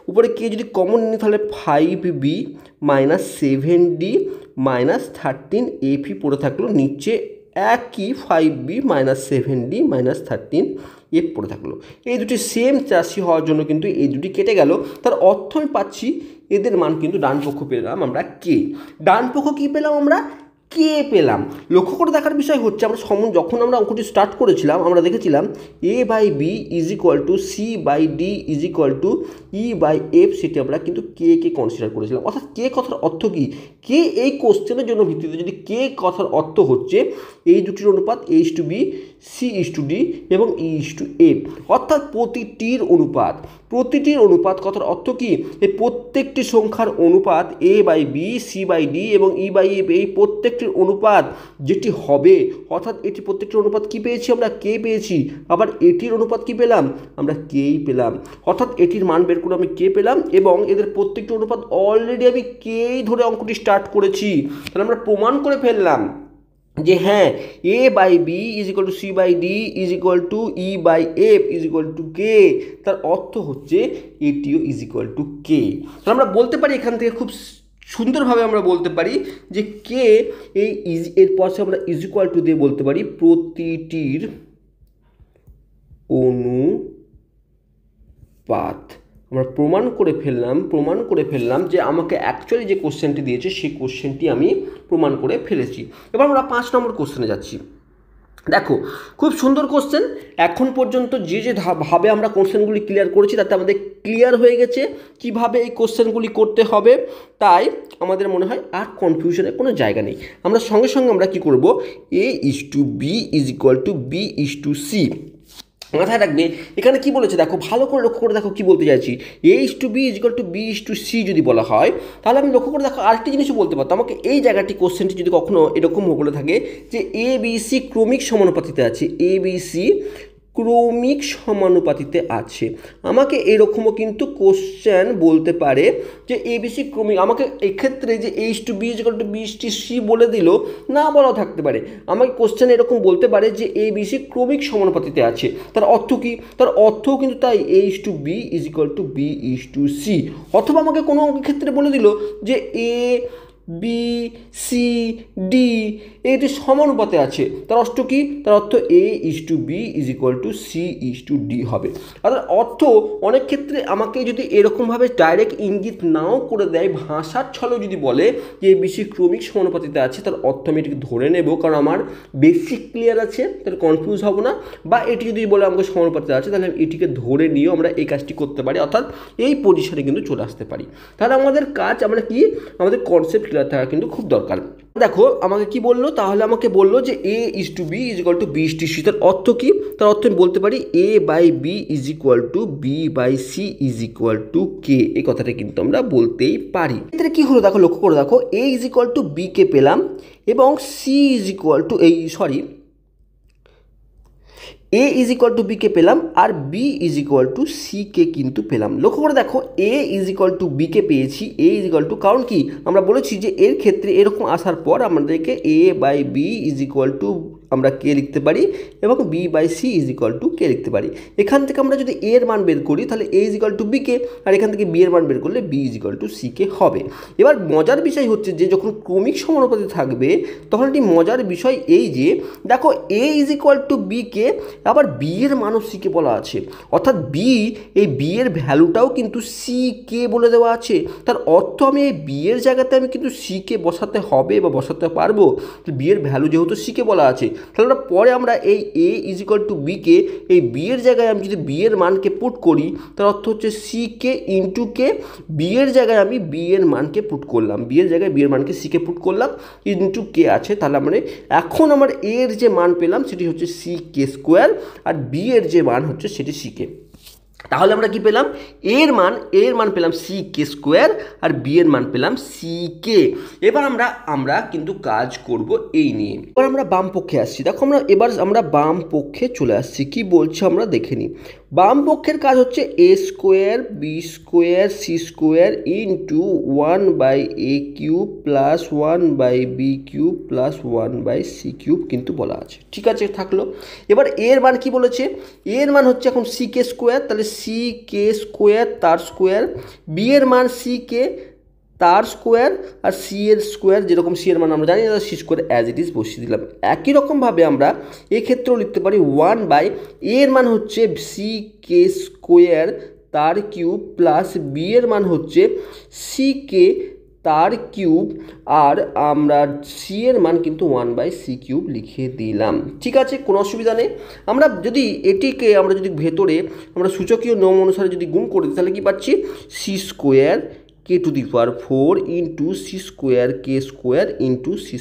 উপরে কে যদি কমন নিই তাহলে 5b minus 7d minus 13f পড়ে থাকলো, নিচে একই 5b minus 7d minus 13f পড়ে থাকলো। এই দুটি সেম রাশি হওয়ার জন্য কিন্তু এই দুটি কেটে গেল। তার অর্থ আমি পাচ্ছি এদের মান কিন্তু ডান পক্ষ পেলাম আমরা কে, ডান পক্ষ কী পেলাম আমরা কে পেলাম। লক্ষ্য করে দেখার বিষয় হচ্ছে আমরা যখন আমরা অঙ্কটি স্টার্ট করেছিলাম আমরা দেখেছিলাম A by B is equal to C by D is equal to E by F, সেটি আমরা কিন্তু কে কনসিডার করেছিলাম। অর্থাৎ কে কথার অর্থ কী, কে এই কোশ্চেনের জন্য ভিত্তিতে যদি কে কথার অর্থ হচ্ছে এই দুটির অনুপাত A is to B, C is to D এবং ই ইজ টু এফ, অর্থাৎ প্রতিটির অনুপাত কথার অর্থ কী, এই প্রত্যেকটি সংখ্যার অনুপাত A by B, C by D এবং ই বাই এফ, এই প্রত্যেকটির অনুপাত যেটি হবে, অর্থাৎ এটি প্রত্যেকটির অনুপাত কী পেয়েছি আমরা কে পেয়েছি, আবার এটির অনুপাত কী পেলাম আমরা কেই পেলাম, অর্থাৎ এটির মান বের করে আমি কে পেলাম এবং এদের প্রত্যেকটি অনুপাত অলরেডি আমি কেই ধরে অঙ্কটি স্টার্ট করেছি। তাহলে আমরা প্রমাণ করে ফেললাম যে হ্যাঁ A by B is equal to C by D is equal to E by F is equal to K, তার অর্থ হচ্ছে এটিও ইজ ইকুয়াল টু কে। তাহলে আমরা বলতে পারি এখান থেকে খুব সুন্দরভাবে আমরা বলতে পারি যে কে এর পরে আমরা ইজ ইকুয়াল টু দিয়ে বলতে পারি প্রতিটির অনুপাত। আমরা প্রমাণ করে ফেললাম যে আমাকে অ্যাকচুয়ালি যে কোশ্চেনটি দিয়েছে সেই কোশ্চেনটি আমি প্রমাণ করে ফেলেছি। এবার আমরা 5 নম্বর কোশ্চেনে যাচ্ছি। দেখো খুব সুন্দর কোশ্চেন। এখন পর্যন্ত যে ভাবে আমরা কোশ্চেনগুলি ক্লিয়ার করেছি তাতে আমাদের ক্লিয়ার হয়ে গেছে কিভাবে এই কোশ্চেনগুলি করতে হবে, তাই আমাদের মনে হয় আর কনফিউশনের কোনো জায়গা নেই। আমরা সঙ্গে সঙ্গে আমরা কি করব, A:B = B:C। মাথায় রাখবে এখানে কি বলেছে, দেখো ভালো করে লক্ষ্য করে দেখো কি বলতে চাইছি। A:B = B:C যদি বলা হয়, তাহলে আমি লক্ষ্য করে দেখো আরেকটি জিনিসও বলতে পারতাম। আমাকে এই জায়গাটি কোশ্চেনটি যদি কখনো এরকম বলে থাকে যে ABC ক্রমিক সমানুপাতিতে আছে, ABC ক্রমিক সমানুপাতিতে আছে, আমাকে এরকমও কিন্তু কোশ্চেন বলতে পারে যে ABC ক্রমিক। আমাকে এক্ষেত্রে যে A:B = B:C বলে দিল, না বলাও থাকতে পারে। আমাকে কোশ্চেন এরকম বলতে পারে যে ABC ক্রমিক সমানুপাতিতে আছে। তার অর্থ কি? তার অর্থও কিন্তু তাই, A:B = B:C। অথবা আমাকে কোনো ক্ষেত্রে বলে দিল যে ABCD এটি সমানুপাতে আছে, তার অর্থ কি? তার অর্থ A:B = C:D হবে। অর্থাৎ অর্থ অনেক ক্ষেত্রে আমাকে যদি এরকমভাবে ডাইরেক্ট ইঙ্গিত নাও করে দেয়, ভাষার ছলে যদি বলে যে ABC ক্রমিক সমানুপাতিতে আছে, তার অর্থ আমি এটিকে ধরে নেব, কারণ আমার বেসিক ক্লিয়ার আছে, তাহলে কনফিউজ হব না। বা এটি যদি বলে আমাকে সমানুপাতিতে আছে, তাহলে এটিকে ধরে নিয়েও আমরা এই কাজটি করতে পারি, অর্থাৎ এই পজিশনে কিন্তু চলে আসতে পারি। তাহলে আমাদের কাজ, আমরা কি, আমাদের কনসেপ্ট ক্লিয়ার থাকা কিন্তু খুব দরকার। দেখো আমাকে কি বললো, তাহলে আমাকে বললো যে A:B = B:C। তার অর্থ কি? তার অর্থ আমি বলতে পারি A/B = B/C = K। এই কথাটা কিন্তু আমরা বলতেই পারি। এতে কি হলো দেখো, লক্ষ্য করে দেখো, A = B কে পেলাম এবং A = B কে পেলাম আর B = C কে কিন্তু পেলাম। লক্ষ্য করে দেখো A = B কে পেয়েছি, কারণ কি আমরা বলেছি যে এর ক্ষেত্রে এরকম আসার পর আমাদেরকে A/B আমরা K লিখতে পারি এবং B/C = K লিখতে পারি। এখান থেকে আমরা যদি A এর মান বের করি তাহলে A = B কে, আর এখান থেকে B এর মান বের করলে B = C কে হবে। এবার মজার বিষয় হচ্ছে যে যখন ক্রমিক সমানুপাতে থাকবে তখন একটি মজার বিষয় এই যে দেখো A = B কে আবার B এর মানও C কে বলা আছে, অর্থাৎ এই B এর ভ্যালুটাও কিন্তু C কে বলে দেওয়া আছে। তার অর্থ আমি এই B এর জায়গাতে আমি কিন্তু C কে বসাতে হবে বা বসাতে পারবো। B এর ভ্যালু যেহেতু C কে বলা আছে, তাহলে পরে আমরা এই A = B কে এই B এর জায়গায় আমি যদি B এর মানকে পুট করি, তার অর্থ হচ্ছে C কে ইন্টু কে, B এর জায়গায় আমি B এর মানকে পুট করলাম, B এর জায়গায় B এর মানকে C কে পুট করলাম, ইন্টু কে আছে। তাহলে মানে এখন আমার A এর যে মান পেলাম সেটি হচ্ছে CK² আর B এর যে মান হচ্ছে সেটি CK। তাহলে আমরা কি পেলাম, A এর মান পেলাম CK² আর B এর মান পেলাম CK। এবার আমরা কিন্তু কাজ করব এই নিয়ে। এবার আমরা বাম পক্ষে আসছি। দেখো আমরা বাম পক্ষে চলে আসছি, কি বলছে আমরা দেখে নিই। বাম পক্ষের কাজ হচ্ছে A² B² C² into 1/A³ plus 1/B³ plus 1/C³ কিন্তু বলা আছে, ঠিক আছে থাকলো। এবার এর মান কি বলেছে, এর মান হচ্ছে এখন CK², তাহলে CK² তার স্কোয়ার, B এর মান CK তার স্কোয়ার আর C এর স্কোয়ার, যেরকম C এর মান আমরা জানি C² অ্যাজ ইট ইজ বসিয়ে দিলাম। একই রকমভাবে আমরা এক্ষেত্রেও লিখতে পারি 1/A এর মান হচ্ছে CK² তার কিউব প্লাস B এর মান হচ্ছে CK তার কিউব, আর আমরা C এর মান কিন্তু 1/C³ লিখে দিলাম, ঠিক আছে, কোনো অসুবিধা নেই। আমরা যদি এটিকে আমরা যদি ভেতরে আমরা সূচকীয় নিয়ম অনুসারে যদি গুণ করি তাহলে কি পাচ্ছি, C² K⁴ into C² K² into C²,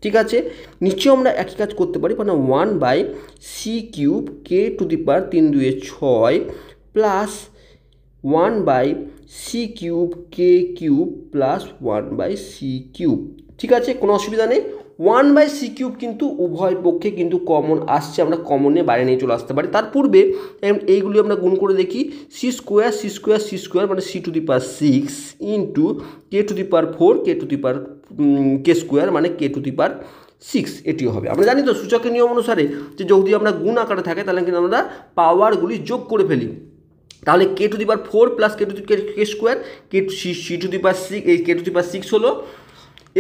ঠিক আছে। নিশ্চয়ই আমরা একই কাজ করতে পারি, মানে 1/C³ K⁵ 6 plus 1/C³ K³ plus 1/C³, ঠিক আছে, কোনো অসুবিধা নেই। 1/C³ কিন্তু উভয় পক্ষে কিন্তু কমন আসছে, আমরা কমন নিয়ে বাইরে নিয়ে চলে আসতে পারি। তার পূর্বে এইগুলি আমরা গুণ করে দেখি, C² মানে C⁶ ইন্টু K⁴ K² মানে K⁶, এটিও হবে। আমরা জানি তো সূচকের নিয়ম অনুসারে যে যদি আমরা গুণ আকারে থাকে তাহলে কিন্তু আমরা পাওয়ারগুলি যোগ করে ফেলি, তাহলে K⁴ প্লাস K² C⁶ হলো।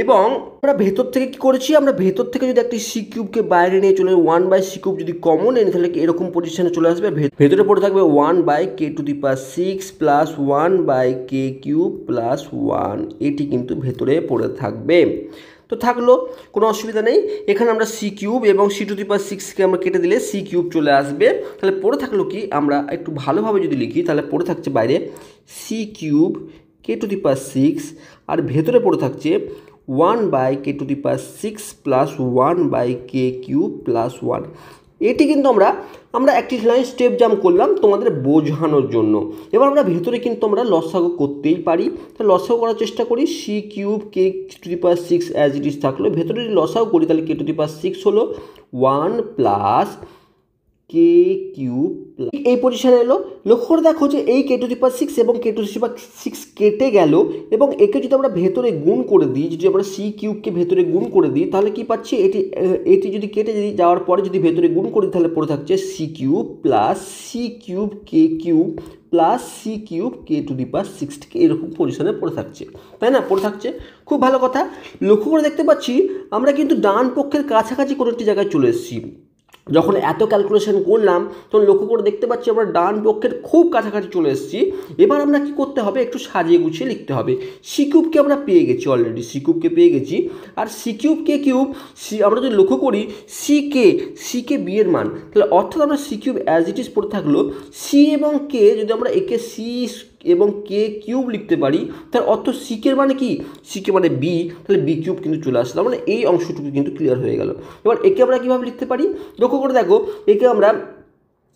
এবং আমরা ভেতর থেকে কি করেছি, আমরা ভেতর থেকে যদি একটি C³ বাইরে নিয়ে চলে 1/C³ যদি কমন এনে তাহলে এরকম পজিশনে চলে আসবে, ভেতরে পড়ে থাকবে 1/K⁶ প্লাস 1/K³ প্লাস 1, এটি কিন্তু ভেতরে পড়ে থাকবে। তো তো থাকলো, কোনো অসুবিধা নেই। এখানে আমরা সি কিউব এবং সি টু দি পাওয়ার 6কে আমরা কেটে দিলে সি কিউব চলে আসবে। তাহলে পড়ে থাকলো কি, আমরা একটু ভালোভাবে যদি লিখি তাহলে পড়ে থাকছে বাইরে C cube K to the power 6, আর ভেতরে পড়ে থাকছে 1/k to the power 6 plus 1/k cube plus 1। এটি কিন্তু আমরা একটি লাইন স্টেপ জাম্প করলাম তোমাদের বোঝানোর জন্য। এবার আমরা ভেতরে কিন্তু আমরা লসাগু করতেই পারি। তাহলে লসাগু করার চেষ্টা করি, C cube K to the power 6 as it is থাকলো, ভেতরে যদি লসাগু করি তাহলে কে টু দি পাওয়ার 6 হলো 1 প্লাস কে কিউব। এই পজিশনে এলো, লক্ষ্য করে দেখো যে এই কে টু দি পাওয়ার 6 এবং কে টু দি পাওয়ার 6 কেটে গেল, এবং একে যদি আমরা ভেতরে গুণ করে দিই, যদি আমরা সি কিউবকে ভেতরে গুণ করে দিই তাহলে কি পাচ্ছি, এটি যদি কেটে যাওয়ার পরে যদি ভেতরে গুণ করি তাহলে পড়ে থাকছে C cube plus C cube K cube plus C cube K to the power 6, থেকে এরকম পজিশনে পড়ে থাকছে, তাই না? পড়ে থাকছে, খুব ভালো কথা। লক্ষ্য করে দেখতে পাচ্ছি আমরা কিন্তু ডান পক্ষের কাছাকাছি কোনো একটি জায়গায় চলে এসেছি। যখন এত ক্যালকুলেশন করলাম তখন লক্ষ্য করে দেখতে পাচ্ছি আমরা ডান পক্ষের খুব কাছাকাছি চলে এসেছি। এবার আমরা কি করতে হবে, একটু সাজিয়ে গুছিয়ে লিখতে হবে। সি কিউবকে আমরা পেয়ে গেছি, অলরেডি সি কিউবকে পেয়ে গেছি, আর সি কিউব কে কিউব আমরা যদি লক্ষ্য করি সি কে বি এর মান, তাহলে অর্থাৎ আমরা C cube as it is পড়ে থাকলো, সি এবং কে যদি আমরা একে সি এবং কে কিউব লিখতে পারি তার অর্থ সিকের মানে কি, সিকে মানে বি, তাহলে বি কিউব কিন্তু চলে আসলো, মানে এই অংশটুকু কিন্তু ক্লিয়ার হয়ে গেল। এবার একে আমরা কীভাবে লিখতে পারি, লক্ষ্য করে দেখো, একে আমরা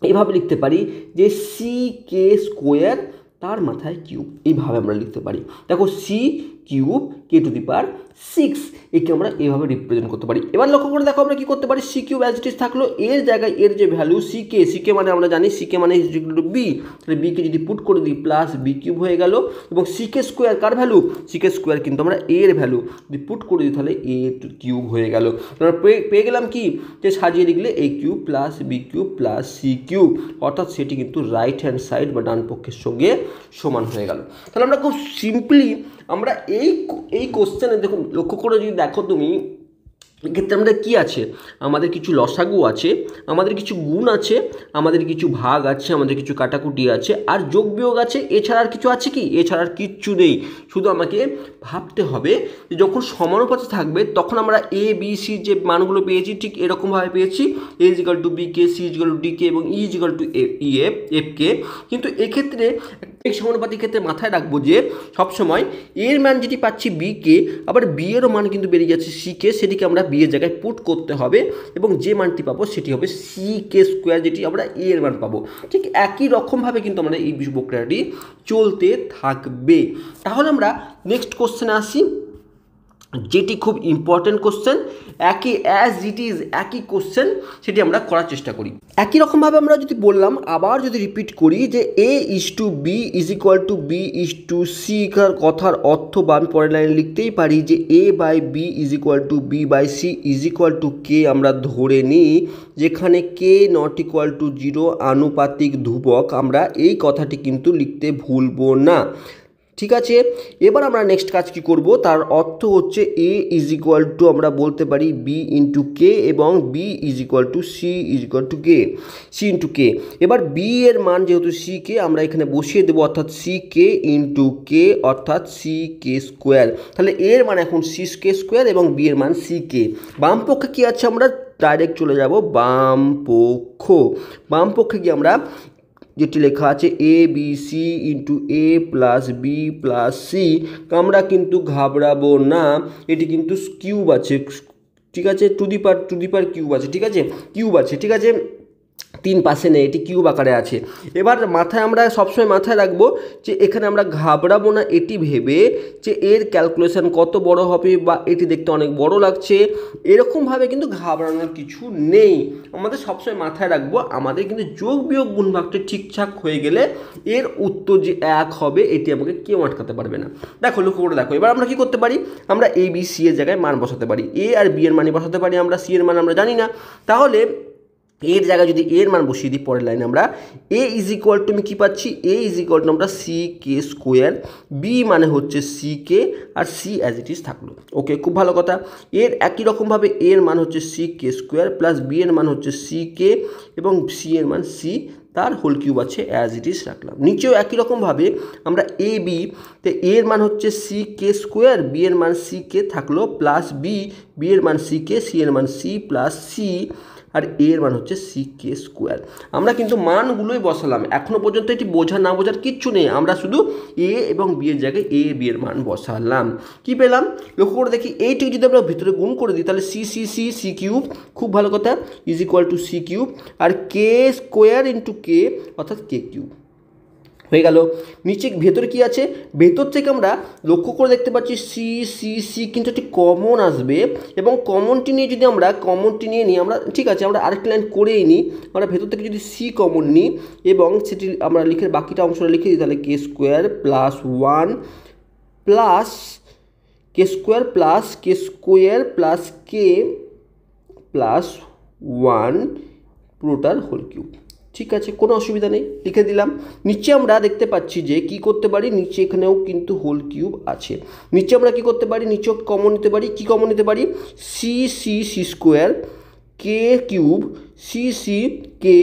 এভাবে লিখতে পারি যে সি কে স্কোয়ার তার মাথায় কিউব, এইভাবে আমরা লিখতে পারি। দেখো C cube K to the power 6, একে আমরা এইভাবে রিপ্রেজেন্ট করতে পারি। এবার লক্ষ্য করে দেখো আমরা কি করতে পারি, C cube as it is থাকলো, এর জায়গায় এর যে ভ্যালু সিকে মানে আমরা জানি সিকে মানে ইজ ইকুয়াল টু বি, তাহলে বিকে যদি পুট করে দিই প্লাস বি কিউব হয়ে গেল, এবং সিকে স্কোয়ার কার ভ্যালু, সিকে স্কোয়ার কিন্তু আমরা এর ভ্যালু যদি পুট করে দিই তাহলে এ কিউব হয়ে গেল। আমরা পেয়ে গেলাম কি, যে সাজিয়ে লিখলে A cube plus B cube plus C cube, অর্থাৎ সেটি কিন্তু রাইট হ্যান্ড সাইড বা ডান পক্ষের সঙ্গে সমান হয়ে গেল। তাহলে আমরা খুব সিম্পলি আমরা এই কোশ্চেনে দেখুন, লক্ষ্য করে যদি দেখো তুমি, এক্ষেত্রে আমাদের কী আছে, আমাদের কিছু লসাগু আছে, আমাদের কিছু গুণ আছে, আমাদের কিছু ভাগ আছে, আমাদের কিছু কাটাকুটি আছে, আর যোগ বিয়োগ আছে, এছাড়া আর কিছু আছে কি, এছাড়া আর কিচ্ছু নেই। শুধু আমাকে ভাবতে হবে যে যখন সমানুপাতে থাকবে তখন আমরা এ বি সি যে মানগুলো পেয়েছি ঠিক এরকমভাবে পেয়েছি, A is equal to B K, C is equal to D K এবং E is equal to F K. কিন্তু এক্ষেত্রে এই সমানুপাতির ক্ষেত্রে মাথায় রাখবো যে সবসময় এর মান যেটি পাচ্ছি বি কে, আবার বি এরও মান কিন্তু বেরিয়ে যাচ্ছে সি কে, সেটিকে আমরা বি এর জায়গায় পুট করতে হবে, এবং যে মানটি পাবো সেটি হবে সি কে স্কোয়ার, যেটি আমরা এ এর মান পাবো। ঠিক একই রকমভাবে কিন্তু আমরা এই প্রক্রিয়াটি চলতে থাকবে। তাহলে আমরা নেক্সট কোশ্চেনে আসি, যেটি খুব ইম্পর্টেন্ট কোশ্চেন, একই অ্যাজ ইট ইজ একই কোশ্চেন, সেটি আমরা করার চেষ্টা করি। একই রকমভাবে আমরা যদি বললাম, আবার যদি রিপিট করি যে A is to B is equal to B is to C, কথার অর্থ বা আমি পরের লাইনে লিখতেই পারি যে A by B is equal to B by C is equal to K আমরা ধরে নিই, যেখানে কে নট ইকুয়াল টু 0 আনুপাতিক ধ্রুবক, আমরা এই কথাটি কিন্তু লিখতে ভুলবো না। ঠিক আছে, এবার আমরা নেক্সট কাজ কি করব, তার অর্থ হচ্ছে এ ইজ ইকুয়াল টু আমরা বলতে পারি বি ইন্টু কে, এবং B is equal to C is equal to K, C into K. এবার বি এর মান যেহেতু সি কে আমরা এখানে বসিয়ে দেবো, অর্থাৎ সি কে ইন্টু কে অর্থাৎ সি কে স্কোয়ার। তাহলে এর মান এখন সি কে স্কোয়ার এবং বি এর মান সি কে। বাম পক্ষে কী আছে, আমরা ডাইরেক্ট চলে যাব বাম পক্ষে গিয়ে আমরা যেটি লেখা আছে এ বি সি ইন্টু এ প্লাস বি প্লাস সি, আমরা কিন্তু ঘাবড়াবো না, এটি কিন্তু কিউব আছে, ঠিক আছে, টু দি পাওয়ার কিউব আছে, ঠিক আছে, কিউব আছে, ঠিক আছে, 3 পাশে নেই, এটি কিউব আকারে আছে। এবার মাথায় আমরা সবসময় মাথায় রাখবো যে এখানে আমরা ঘাবড়াবো না এটি ভেবে যে এর ক্যালকুলেশন কত বড় হবে বা এটি দেখতে অনেক বড় লাগছে, এরকমভাবে কিন্তু ঘাবড়ানোর কিছু নেই। আমাদের সবসময় মাথায় রাখবো আমাদের কিন্তু যোগ বিয়োগ গুণ ভাগটি ঠিকঠাক হয়ে গেলে এর উত্তর যে 1 হবে এটি আমাকে কেউ আটকাতে পারবে না। দেখো লক্ষ্য করে দেখো, এবার আমরা কি করতে পারি, আমরা এ বি সি এর জায়গায় মান বসাতে পারি, এ আর বি এর মানই বসাতে পারি, আমরা সি এর মান আমরা জানি না, তাহলে এর জায়গায় যদি এর মান বসিয়ে দিই পরের লাইনে আমরা এ ইজ ইকুয়াল টু আমি কী পাচ্ছি, এ ইজ ইকুয়াল টু আমরা সি কে স্কোয়ার, বি মানে হচ্ছে সি কে, আর সি অ্যাজ ইট ইজ থাকলো। ওকে, খুব ভালো কথা। এর একই রকমভাবে এর মান হচ্ছে C K square plus B এর মান হচ্ছে সি কে এবং সি এর মান সি, তার হোল কিউব আছে অ্যাজ ইট ইজ রাখলাম। নিচেও একই রকমভাবে আমরা এ বি, তো এর মান হচ্ছে সি কে স্কোয়ার, বি এর মান সি কে থাকলো প্লাস বি, বি এর মান সি কে, সি এর মান সি প্লাস সি, আর এর মান হচ্ছে সি কে স্কোয়ার। আমরা কিন্তু মানগুলোই বসালাম, এখনও পর্যন্ত এটি বোঝা না বোঝার কিচ্ছু নেই, আমরা শুধু এ এবং বি এর জায়গায় এ বি এর মান বসালাম। কি পেলাম লক্ষ্য করে দেখি, এইটিকে যদি আমরা ভিতরে গুণ করে দিই তাহলে C C C C cube, খুব ভালো কথা, is equal to C cube, আর কে স্কোয়ার ইন্টু কে অর্থাৎ কে কিউব হয়ে গেল। নিচে ভেতরে কি আছে, ভেতর থেকে আমরা লক্ষ্য করে দেখতে পাচ্ছি সি সি সি কিন্তু একটি কমন আসবে, এবং কমনটি নিয়ে যদি আমরা কমনটি নিয়ে নিই, আমরা ঠিক আছে আমরা আরেকটি লাইন করেই নিই, আমরা ভেতর থেকে যদি সি কমন নিই এবং সেটি আমরা লিখে বাকিটা অংশটা লিখে দিই, তাহলে K square plus one plus K square plus K square plus k plus one পুরোটার হোল কিউব। ঠিক আছে, কোনো অসুবিধা নেই, লিখে দিলাম। নিচে আমরা দেখতে পাচ্ছি যে কি করতে পারি, নিচে এখানেও কিন্তু হোল কিউব আছে। নিচে আমরা কি করতে পারি, নিচেও কমন নিতে পারি। কি কমন নিতে পারি, C C C square K cube C C K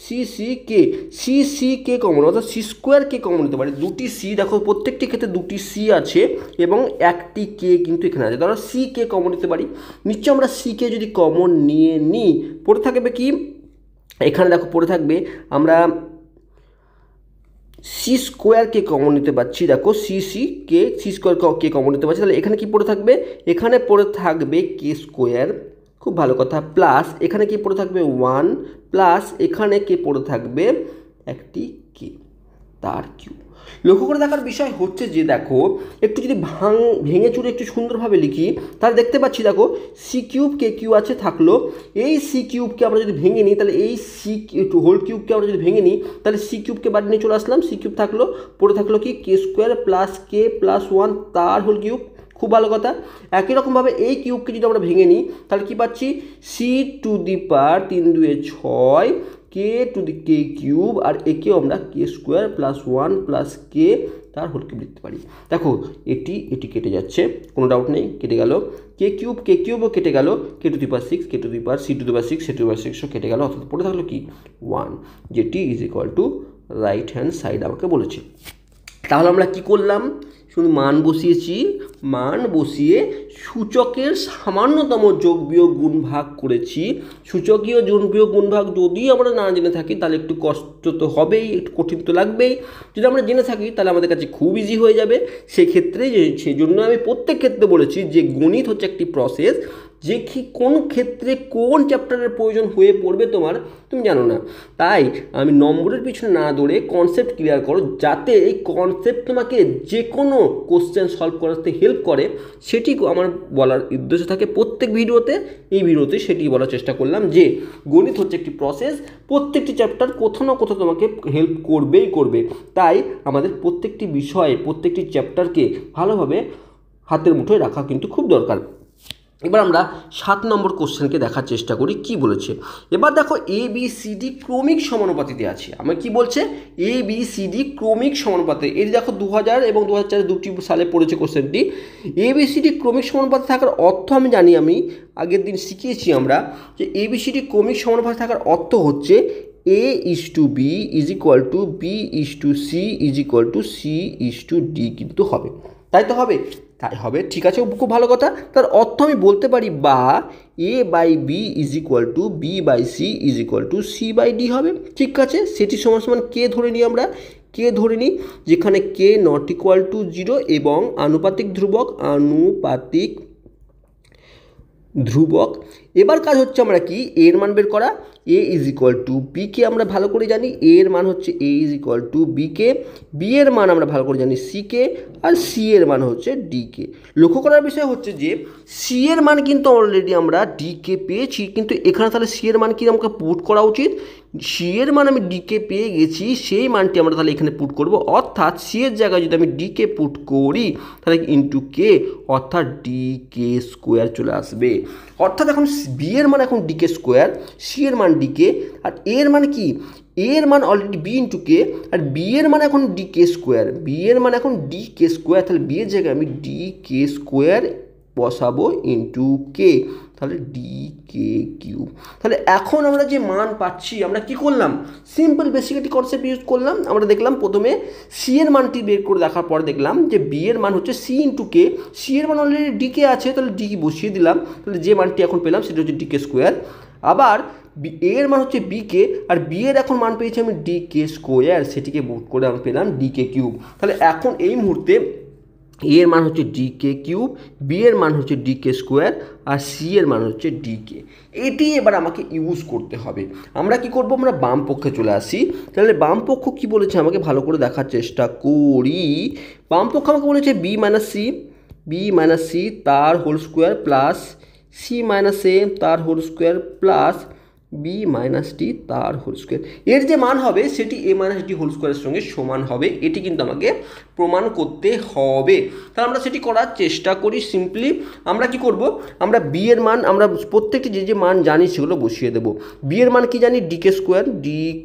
C C K C C K common, অর্থাৎ সি স্কোয়ার কে কমন নিতে পারি। দুটি সি, দেখো প্রত্যেকটি ক্ষেত্রে দুটি সি আছে এবং একটি কে কিন্তু এখানে আছে, তাহলে সি কে কমন নিতে পারি। নিচে আমরা সি কে যদি কমন নিয়ে নিই, পড়ে থাকবে কি, এখানে দেখো পড়ে থাকবে আমরা সি স্কোয়ারকে কমন নিতে পারছি, দেখো C C K C square কে কমন নিতে পারছি, তাহলে এখানে কি পড়ে থাকবে, এখানে পড়ে থাকবে কে স্কোয়ার, খুব ভালো কথা, প্লাস এখানে কি পড়ে থাকবে ওয়ান, প্লাস এখানে কে পড়ে থাকবে একটি কে তার কিউব। লক্ষ্য করে দেখার বিষয় হচ্ছে যে দেখো একটু যদি ভেঙে চুরে একটু সুন্দরভাবে লিখি, তাহলে দেখতে পাচ্ছি দেখো সি কিউব কে কিউ আছে থাকলো, এই সি কিউবকে আমরা যদি ভেঙে নিই, তাহলে এই সি হোল কিউবকে আমরা যদি ভেঙে নিই, তাহলে সি কিউবকে বাদ নিয়ে চলে আসলাম, সি কিউব থাকলো, পড়ে থাকলো কি K square plus k plus one তার হোল কিউব, খুব ভালো কথা। একই রকমভাবে এই কিউবকে যদি আমরা ভেঙে নিই, তাহলে কি পাচ্ছি, সি টু দি পাওয়ার 3 দুয়ে 6 K to the K cube, আর একেও আমরা কে স্কোয়ার প্লাস ওয়ান প্লাস কে তার হোল কিউব লিখতে পারি। দেখো এটি কেটে যাচ্ছে, কোনো ডাউট নেই, কেটে গেল, কে কিউবও কেটে গেল, K to the power 6 K to the power C to the power 6 C to the power 6ও কেটে গেল, অর্থাৎ পড়ে থাকলো কি 1, যেটি is equal to right hand side আমাকে বলেছে। তাহলে আমরা কি করলাম, শুধু মান বসিয়েছি, মান বসিয়ে সূচকের সামান্যতম যোগ বিয়োগ গুণ ভাগ করেছি। সূচকীয় যোগ বিয়োগ গুণ ভাগ যদি আমরা না জেনে থাকি তাহলে একটু কষ্ট তো হবেই, একটু কঠিন তো লাগবেই। যদি আমরা জেনে থাকি তাহলে আমাদের কাছে খুব ইজি হয়ে যাবে। সেক্ষেত্রে সেই জন্য আমি প্রত্যেক ক্ষেত্রে বলেছি যে গণিত হচ্ছে একটি প্রসেস, যে কি কোন ক্ষেত্রে কোন চ্যাপ্টারের প্রয়োজন হয়ে পড়বে তোমার তুমি জানো না, তাই আমি নম্বরের পিছনে না দৌড়ে কনসেপ্ট ক্লিয়ার করো, যাতে এই কনসেপ্ট তোমাকে যে কোনো কোশ্চেন সলভ করাতে হেল্প করে, সেটি আমার বলার উদ্দেশ্য থাকে প্রত্যেক ভিডিওতে। এই ভিডিওতে সেটি বলার চেষ্টা করলাম যে গণিত হচ্ছে একটি প্রসেস, প্রত্যেকটি চ্যাপ্টার কোথাও না কোথাও তোমাকে হেল্প করবেই করবে, তাই আমাদের প্রত্যেকটি বিষয়ে প্রত্যেকটি চ্যাপ্টারকে ভালোভাবে হাতের মুঠোয় রাখা কিন্তু খুব দরকার। এবার আমরা 7 নম্বর কোশ্চেনকে দেখার চেষ্টা করি কি বলেছে। এবার দেখো এ বি সি ডি ক্রমিক সমানুপাতিতে আছে, আমার কি বলছে, এ বি সি ডি ক্রমিক সমানুপাতে। এটি দেখো 2000 এবং 2004 দুটি সালে পড়েছে কোশ্চেনটি। এ বি সি ডি ক্রমিক সমানুপাতে থাকার অর্থ আমি জানি, আমি আগের দিন শিখিয়েছি আমরা যে এ বি সি ডি ক্রমিক সমানুপাতে থাকার অর্থ হচ্ছে A is to B is equal to B is to C is equal to C is to D কিন্তু হবে, তাই তো হবে, তাই হবে, ঠিক আছে, খুব ভালো কথা। তার অর্থ আমি বলতে পারি বা A by B is equal to B by C is equal to C by D হবে, ঠিক আছে। সেটি সমান সমান কে ধরে নিই, আমরা কে ধরে নিই, যেখানে কে নট ইকুয়াল টু 0 এবং আনুপাতিক ধ্রুবক। এবার কাজ হচ্ছে আমরা কি এর মান বের করা, A is equal to B K আমরা ভালো করে জানি, এর মান হচ্ছে A is equal to B K, B এর মান আমরা ভালো করে জানি সি কে, আর সি এর মান হচ্ছে ডি কে। লক্ষ্য করার বিষয় হচ্ছে যে সি এর মান কিন্তু অলরেডি আমরা ডি কে পেয়েছি, কিন্তু এখানে তাহলে সি এর মান কি আমাকে পুট করা উচিত, সি এর মান আমি ডি কে পেয়ে গেছি, সেই মানটি আমরা তাহলে এখানে পুট করব, অর্থাৎ সি এর জায়গায় যদি আমি ডি কে পুট করি তাহলে ইন্টু কে, অর্থাৎ ডি কে স্কোয়ার চলে আসবে। অর্থাৎ এখন বি এর মান এখন ডি কে স্কোয়ার, সি এর মান ডি কে, আর এর মান কি, এর মান অলরেডি বি ইন্টু কে, আর বি এর মান এখন ডি কে স্কোয়ার, বি এর মান এখন ডি কে স্কোয়ার, তাহলে বি এর জায়গায় আমি ডি কে স্কোয়ার বসাবো ইন্টু কে, তাহলে ডি কে কিউব। তাহলে এখন আমরা যে মান পাচ্ছি আমরা কি করলাম, সিম্পল বেসিক একটি কনসেপ্ট ইউজ করলাম। আমরা দেখলাম প্রথমে সি এর মানটি বের করে দেখার পর দেখলাম যে বি এর মান হচ্ছে সি ইন্টু কে, সি এর মান অলরেডি ডি কে আছে, তাহলে ডি বসিয়ে দিলাম, তাহলে যে মানটি এখন পেলাম সেটা হচ্ছে ডি কে স্কোয়ার। আবার এ এর মান হচ্ছে বি কে, আর বি এর এখন মান পেয়েছি আমি ডি কে স্কোয়ার, সেটিকে বুট করে আমি পেলাম ডি কে কিউব। তাহলে এখন এই মুহূর্তে এ এর মান হচ্ছে ডি কে কিউব, বি এর মান হচ্ছে ডি কে স্কোয়ার, আর সি এর মান হচ্ছে ডি কে। এটি এবার আমাকে ইউজ করতে হবে। আমরা কি করব, আমরা বাম পক্ষে চলে আসি। তাহলে বাম পক্ষ কী বলেছে আমাকে ভালো করে দেখার চেষ্টা করি। বাম পক্ষ আমাকে বলেছে বি মাইনাস সি তার whole square plus C minus A তার whole square plus B minus D তার হোল স্কোয়ার। এর যে মান হবে সেটি এ মাইনাস ডি হোল স্কোয়ারের সঙ্গে সমান হবে, এটি কিন্তু আমাকে প্রমাণ করতে হবে। তাহলে আমরা সেটি করার চেষ্টা করি। সিম্পলি আমরা কি করব, আমরা বি এর মান আমরা প্রত্যেকটি যে মান জানি সেগুলো বসিয়ে দেবো। বি এর মান কি জানি, ডি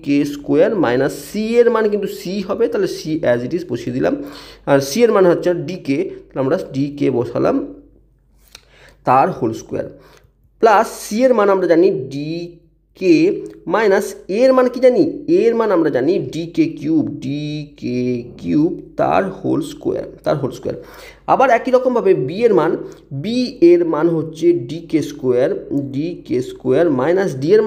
কে স্কোয়ার মাইনাস সি এর মান কিন্তু সি হবে, তাহলে সি অ্যাজ ইট ইজ বসিয়ে দিলাম। আর সি এর মান হচ্ছে ডি কে, তাহলে আমরা ডি কে বসালাম তার হোল স্কোয়ার প্লাস সি এর মান আমরা জানি ডি কে মাইনাস এর মান কি জানি, এর মান আমরা জানি ডি কে কিউব তার হোল স্কোয়ার। আবার একই রকমভাবে বি এর মান হচ্ছে ডি কে স্কোয়ার মাইনাস ডি এর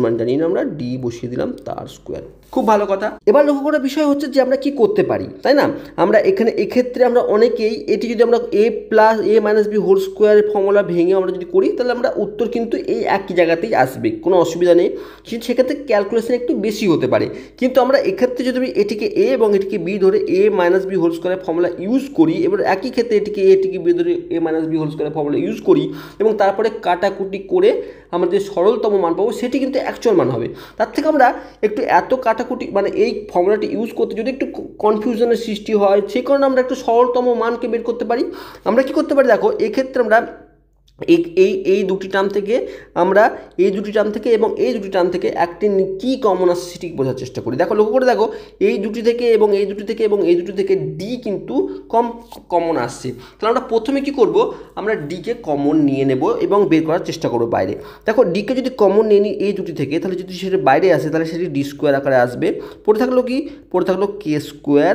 মান জানি না আমরা, ডি বসিয়ে দিলাম তার স্কোয়ার। খুব ভালো কথা। এবার লক্ষ্য করার বিষয় হচ্ছে যে আমরা কি করতে পারি, তাই না? আমরা এক্ষেত্রে আমরা অনেকেই এটি যদি আমরা এ plus A minus B whole স্কোয়ারের ফর্মুলা ভেঙে আমরা যদি করি তাহলে আমরা উত্তর কিন্তু এই একই জায়গাতেই আসবে, কোনো অসুবিধা নেই। কিন্তু সেক্ষেত্রে ক্যালকুলেশন একটু বেশি হতে পারে। কিন্তু আমরা এক্ষেত্রে যদি এটিকে এ এবং এটিকে বি ধরে এ মাইনাস বি হোল স্কোয়ারের ফর্মুলা ইউজ করি, এবার একই ক্ষেত্রে এটিকে বি ধরে এ মাইনাস বি হোল স্কোয়ারের ফর্মুলা ইউজ করি এবং তারপরে কাটাকুটি করে আমরা যে সরলতম মান পাবো সেটি কিন্তু অ্যাকচুয়াল মান হবে। তার থেকে আমরা একটু এত কাটাকুটি মানে এই ফর্মুলাটি ইউজ করতে যদি একটু কনফিউশনের সৃষ্টি হয়, সেই কারণে আমরা একটু সরলতম মানকে বের করতে পারি। আমরা কি করতে পারি, দেখো এক্ষেত্রে আমরা এই দুটি টার্ম থেকে এবং এই দুটি টার্ম থেকে একটি কী কমন আসছে সেটি বোঝার চেষ্টা করি। দেখো লক্ষ্য করে দেখো, এই দুটি থেকে এবং এই দুটি থেকে ডি কিন্তু কমন আসছে। তাহলে আমরা প্রথমে কি করব, আমরা ডিকে কমন নিয়ে নেব এবং বের করার চেষ্টা করব বাইরে। দেখো ডিকে যদি কমন নিয়ে নিই এই দুটি থেকে, তাহলে যদি সেটা বাইরে আসে তাহলে সেটি ডি স্কোয়ার আকারে আসবে। পড়ে থাকলো কে স্কোয়ার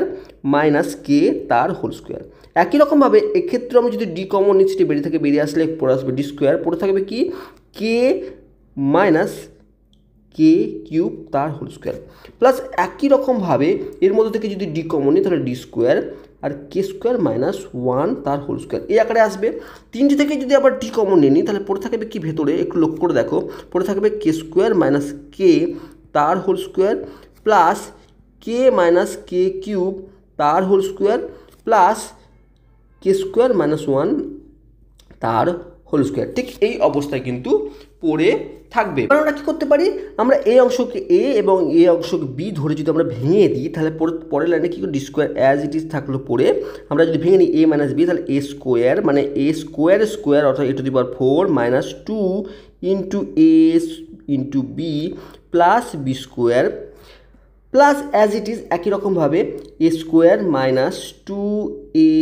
মাইনাস কে তার হোল স্কোয়ার। একই রকমভাবে এক্ষেত্রে আমি যদি ডি কমন নিই সেটি বেরিয়ে আসলে পড়ে আসবে ডি স্কোয়ার, পড়ে থাকবে কি কে মাইনাস কে কিউব তার হোল স্কোয়ার প্লাস একই রকমভাবে এর মধ্যে থেকে যদি ডি কমন নিই তাহলে ডি স্কোয়ার আর কে স্কোয়ার মাইনাস 1 তার হোল স্কোয়ার এই আকারে আসবে। তিনটি থেকে যদি আবার ডি কমন নিই তাহলে পড়ে থাকবে কি ভেতরে, একটু লক্ষ্য করে দেখো, পড়ে থাকবে কে স্কোয়ার মাইনাস কে তার হোল স্কোয়ার প্লাস কে মাইনাস কে কিউব তার whole square plus K square minus 1 তার হোল স্কোয়ার। ঠিক এই অবস্থায় কিন্তু পড়ে থাকবে। আমরা কী করতে পারি, আমরা এই অংশকে এ এবং এই অংশকে বি ধরে যদি আমরা ভেঙে দিই তাহলে পরের লাইনে কী করে D square as it is থাকলো পড়ে, আমরা যদি ভেঙে নিই এ মাইনাস বি তাহলে এ স্কোয়ার মানে এ স্কোয়ার অর্থাৎ A to the power 4 minus 2 into A into B plus B square plus as it is একই রকমভাবে A square minus 2 A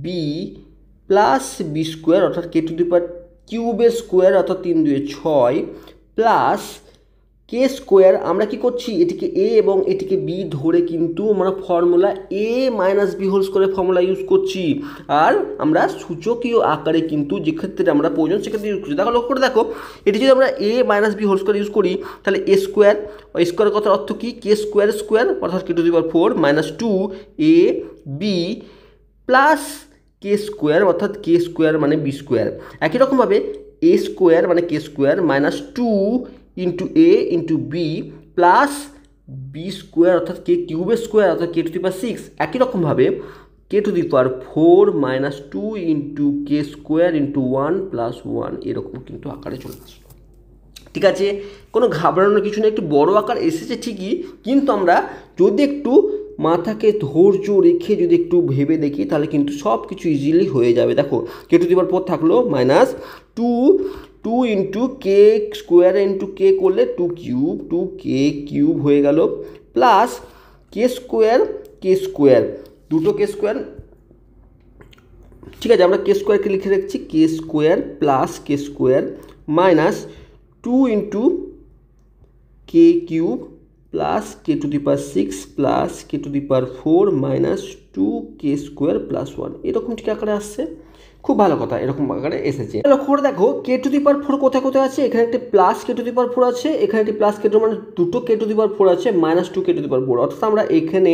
B plus B square অর্থাৎ কে টু দি পাওয়ার কিউবের square অর্থাৎ 3 2 6 plus K square. আমরা কি করছি, এটিকে এ এবং এটিকে বি ধরে কিন্তু আমরা ফর্মুলা এ মাইনাস বি হোল স্কোয়ারের ফর্মুলা ইউজ করছি, আর আমরা সূচকীয় আকারে কিন্তু যে ক্ষেত্রে আমরা প্রয়োজন সেক্ষেত্রে ইউজ করছি। দেখো লক্ষ্য করে দেখো, এটি যদি আমরা A minus B whole square use করি তাহলে এ স্কোয়ারের কথার অর্থ কি, কে স্কোয়ার অর্থাৎ K to the power 4 minus 2 A B plus K square অর্থাৎ কে স্কোয়ার মানে বি স্কোয়ার। একই রকমভাবে এ স্কোয়ার মানে K square minus 2 into A into B plus B square অর্থাৎ কে কিউবের স্কোয়ার অর্থাৎ কে টু দি পাওয়ার 6। একই রকমভাবে K to the power 4 minus 2 into K square into 1 plus 1 এরকম কিন্তু আকারে চলে আসলো। ঠিক আছে, কোনো ঘাবড়ানোর কিছু নেই, একটু বড় আকার এসেছে ঠিকই, কিন্তু আমরা যদি একটু মাথাকে ধৈর্য রেখে যদি একটু ভেবে দেখি তাহলে কিন্তু সব কিছু ইজিলি হয়ে যাবে। দেখো কে টু দি পাওয়ার 4 থাকলো minus 2 into K square into কে করলে 2 কে কিউব হয়ে গেল প্লাস কে স্কোয়ার দুটো কে স্কোয়ার ঠিক আছে, আমরা কে স্কোয়ারকে লিখে রাখছি K square plus K square minus 2 into K cube plus K to the power 6 plus K to the power 4 minus 2 K square plus 1, এরকম ঠিক আকারে আসছে। খুব ভালো কথা, এরকম আকারে এসেছে। লক্ষ্য করে দেখো কে টু দি পাওয়ার 4 কোথায় কোথায় আছে, এখানে একটি plus K to the power 4 আছে, এখানে একটি প্লাস কে টু মানে দুটো কে টু দি পাওয়ার 4 আছে, minus 2 K to the power 4, অর্থাৎ আমরা এখানে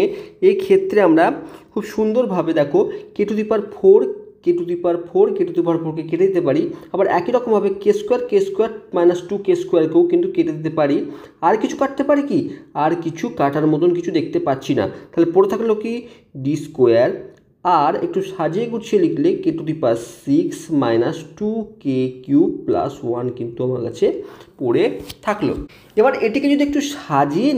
এই ক্ষেত্রে আমরা খুব সুন্দরভাবে দেখো K to the power 4 K to the power 4 K to the power 4কে কেটে দিতে পারি। আবার একই রকমভাবে কে স্কোয়ার মাইনাস 2 কে স্কোয়ারকেও কিন্তু কেটে দিতে পারি। আর কিছু কাটতে পারি কি, আর কিছু কাটার মতন কিছু দেখতে পাচ্ছি না, তাহলে পড়ে থাকলো কি ডি স্কোয়ার, আর একটু সাজিয়ে গুছিয়ে লিখলে K to the power 6 minus 2 K cube plus 1 কিন্তু আমার কাছে পড়ে থাকলো। এবার এটিকে যদি একটু সাজিয়ে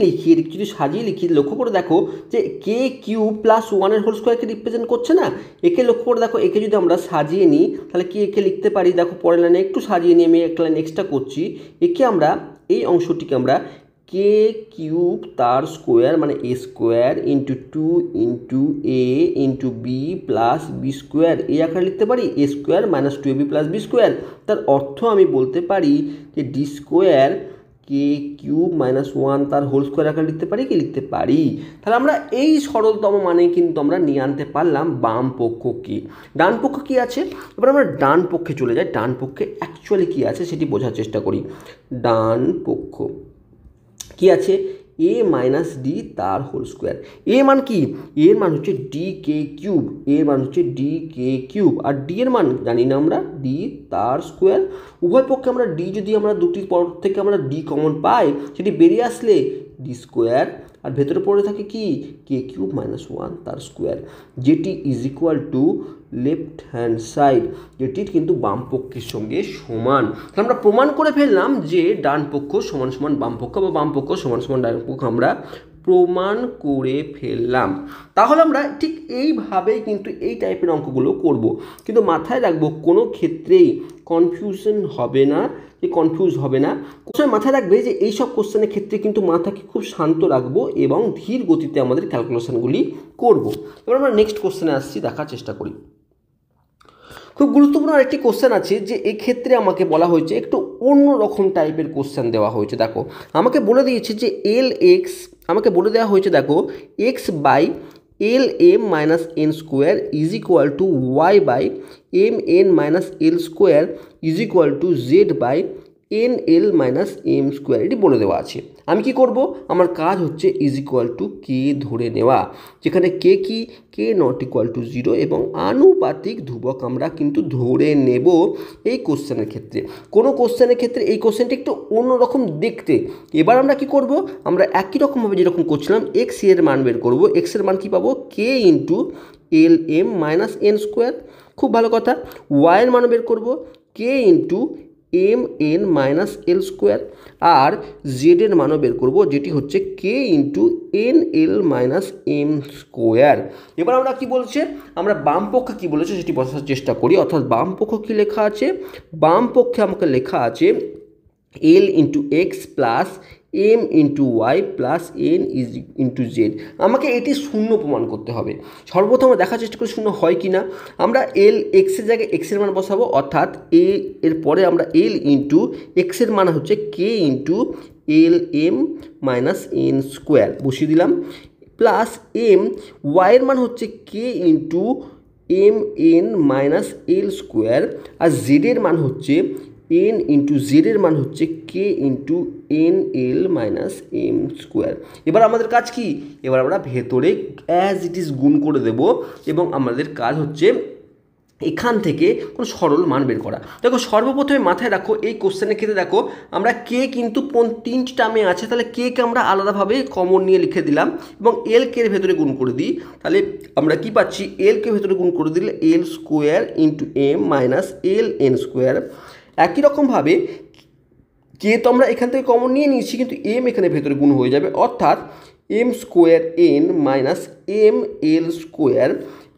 লিখি, লক্ষ্য করে দেখো যে কে কিউব প্লাস 1 হোল স্কোয়ারকে রিপ্রেজেন্ট করছে না, একে লক্ষ্য করে দেখো, একে যদি আমরা সাজিয়ে নিই তাহলে কি একে লিখতে পারি, দেখো পরের লাইনে একটু সাজিয়ে নিয়ে আমি একটা লাইন এক্সট্রা করছি, একে আমরা এই অংশটিকে আমরা কে কিউব তার স্কোয়ার মানে A square into 2 into A into B plus B square এই আকারে লিখতে পারি, A square minus 2ab plus B square. তার অর্থ আমি বলতে পারি যে D square K cube minus 1 তার হোল স্কোয়ার আকারে লিখতে পারি কি, লিখতে পারি। তাহলে আমরা এই সরলতম মানে কিন্তু আমরা নিয়ে আনতে পারলাম বাম পক্ষ কি। ডান পক্ষ কি আছে, এবার আমরা ডান পক্ষে চলে যাই, ডান পক্ষে অ্যাকচুয়ালি কি আছে সেটি বোঝার চেষ্টা করি। ডান পক্ষ কি আছে, এ মাইনাস ডি তার হোল স্কোয়ার। এ মান কি, এর মান হচ্ছে ডি কে কিউব, এর মান হচ্ছে ডি কে কিউব, আর ডি এর মান জানি না আমরা, ডি তার স্কোয়ার। উভয় পক্ষে আমরা ডি যদি আমরা দুটির পর থেকে আমরা ডি কমন পাই, সেটি বেরিয়ে আসলে ডি স্কোয়ার, আর ভেতরে পড়ে থাকে কি কে কিউব মাইনাস 1 তার স্কোয়ার, যেটি is equal to left hand side, যেটির কিন্তু বাম পক্ষের সঙ্গে সমান। তাহলে আমরা প্রমাণ করে ফেললাম যে ডান পক্ষ সমান সমান বাম পক্ষ, বা বাম পক্ষ সমান সমান ডান পক্ষ আমরা প্রমাণ করে ফেললাম। তাহলে আমরা ঠিক এইভাবেই কিন্তু এই টাইপের অঙ্কগুলো করব, কিন্তু মাথায় রাখবো কোনো ক্ষেত্রেই কনফিউজ হবে না, কোশ্চেন মাথায় রাখবে যে এইসব কোশ্চেনের ক্ষেত্রে কিন্তু মাথাকে খুব শান্ত রাখবো এবং ধীর গতিতে আমাদের ক্যালকুলেশনগুলি করব। এবার আমরা নেক্সট কোশ্চেনে আসছি, দেখার চেষ্টা করি। খুব গুরুত্বপূর্ণ আরেকটি কোশ্চেন আছে, যে এক্ষেত্রে আমাকে বলা হয়েছে একটু অন্য রকম টাইপের কোশ্চেন দেওয়া হয়েছে। দেখো আমাকে বলে দিয়েছে যে এল এক্স, আমাকে বলে দেওয়া হয়েছে দেখো X by L M minus N square is equal to Y by M N minus L square is equal to Z by N L minus M square, এটি বলে দেওয়া আছে। আমি কি করব, আমার কাজ হচ্ছে ইজ ইকুয়াল টু কে ধরে নেওয়া, যেখানে কে কি, কে নট ইকুয়াল টু 0 এবং আনুপাতিক ধ্রুবক আমরা কিন্তু ধরে নেব এই কোশ্চেনের ক্ষেত্রে। কোনো কোশ্চেনের ক্ষেত্রে এই কোশ্চেনটি একটু অন্যরকম দেখতে। এবার আমরা কি করব, আমরা একই রকমভাবে যেরকম করছিলাম এক্স এর মান বের করব, এক্স এর মান কি পাবো, K into L M minus N square, খুব ভালো কথা। ওয়াই এর মান বের করব K into M N minus L square, আর জেড এর মানও বের করব, যেটি হচ্ছে K into N L minus M square. এবার আমরা কি বলছে, আমরা বাম পক্ষে কী বলেছে সেটি বোঝার চেষ্টা করি। অর্থাৎ বাম পক্ষ কী লেখা আছে, বাম পক্ষে আমাকে লেখা আছে L into X plus M into Y plus N is into Z. আমাকে এটি শূন্য প্রমাণ করতে হবে। সর্বপ্রথম আমরা দেখার চেষ্টা করি শূন্য হয় কি না। আমরা এল এক্সের জায়গায় এক্সের মান বসাবো, অর্থাৎ এর পরে আমরা এল ইন্টু এক্সের মান হচ্ছে K into L M minus N square বসিয়ে দিলাম, প্লাস এম ওয়াইয়ের মান হচ্ছে K into M N minus L square, আর জেডের মান হচ্ছে এন ইন্টু জেডের মান হচ্ছে K into N L minus M square. এবার আমাদের কাজ কি, এবার আমরা ভেতরে অ্যাজ ইট ইজ গুণ করে দেব, এবং আমাদের কাজ হচ্ছে এখান থেকে কোনো সরল মান বের করা। দেখো সর্বপ্রথমে মাথায় রাখো এই কোশ্চেনের ক্ষেত্রে দেখো আমরা কে কিন্তু 3টি টার্মে আছে, তাহলে কে আমরা আলাদাভাবে কমন নিয়ে লিখে দিলাম এবং এল কে এর ভেতরে গুণ করে দিই, তাহলে আমরা কি পাচ্ছি, এল কে ভেতরে গুণ করে দিলে এল square into M minus L N square. একই রকমভাবে কে তো আমরা এখান থেকে কমন নিয়ে নিয়েছি, কিন্তু এম এখানে ভেতরে গুণ হয়ে যাবে, অর্থাৎ M square N minus M L square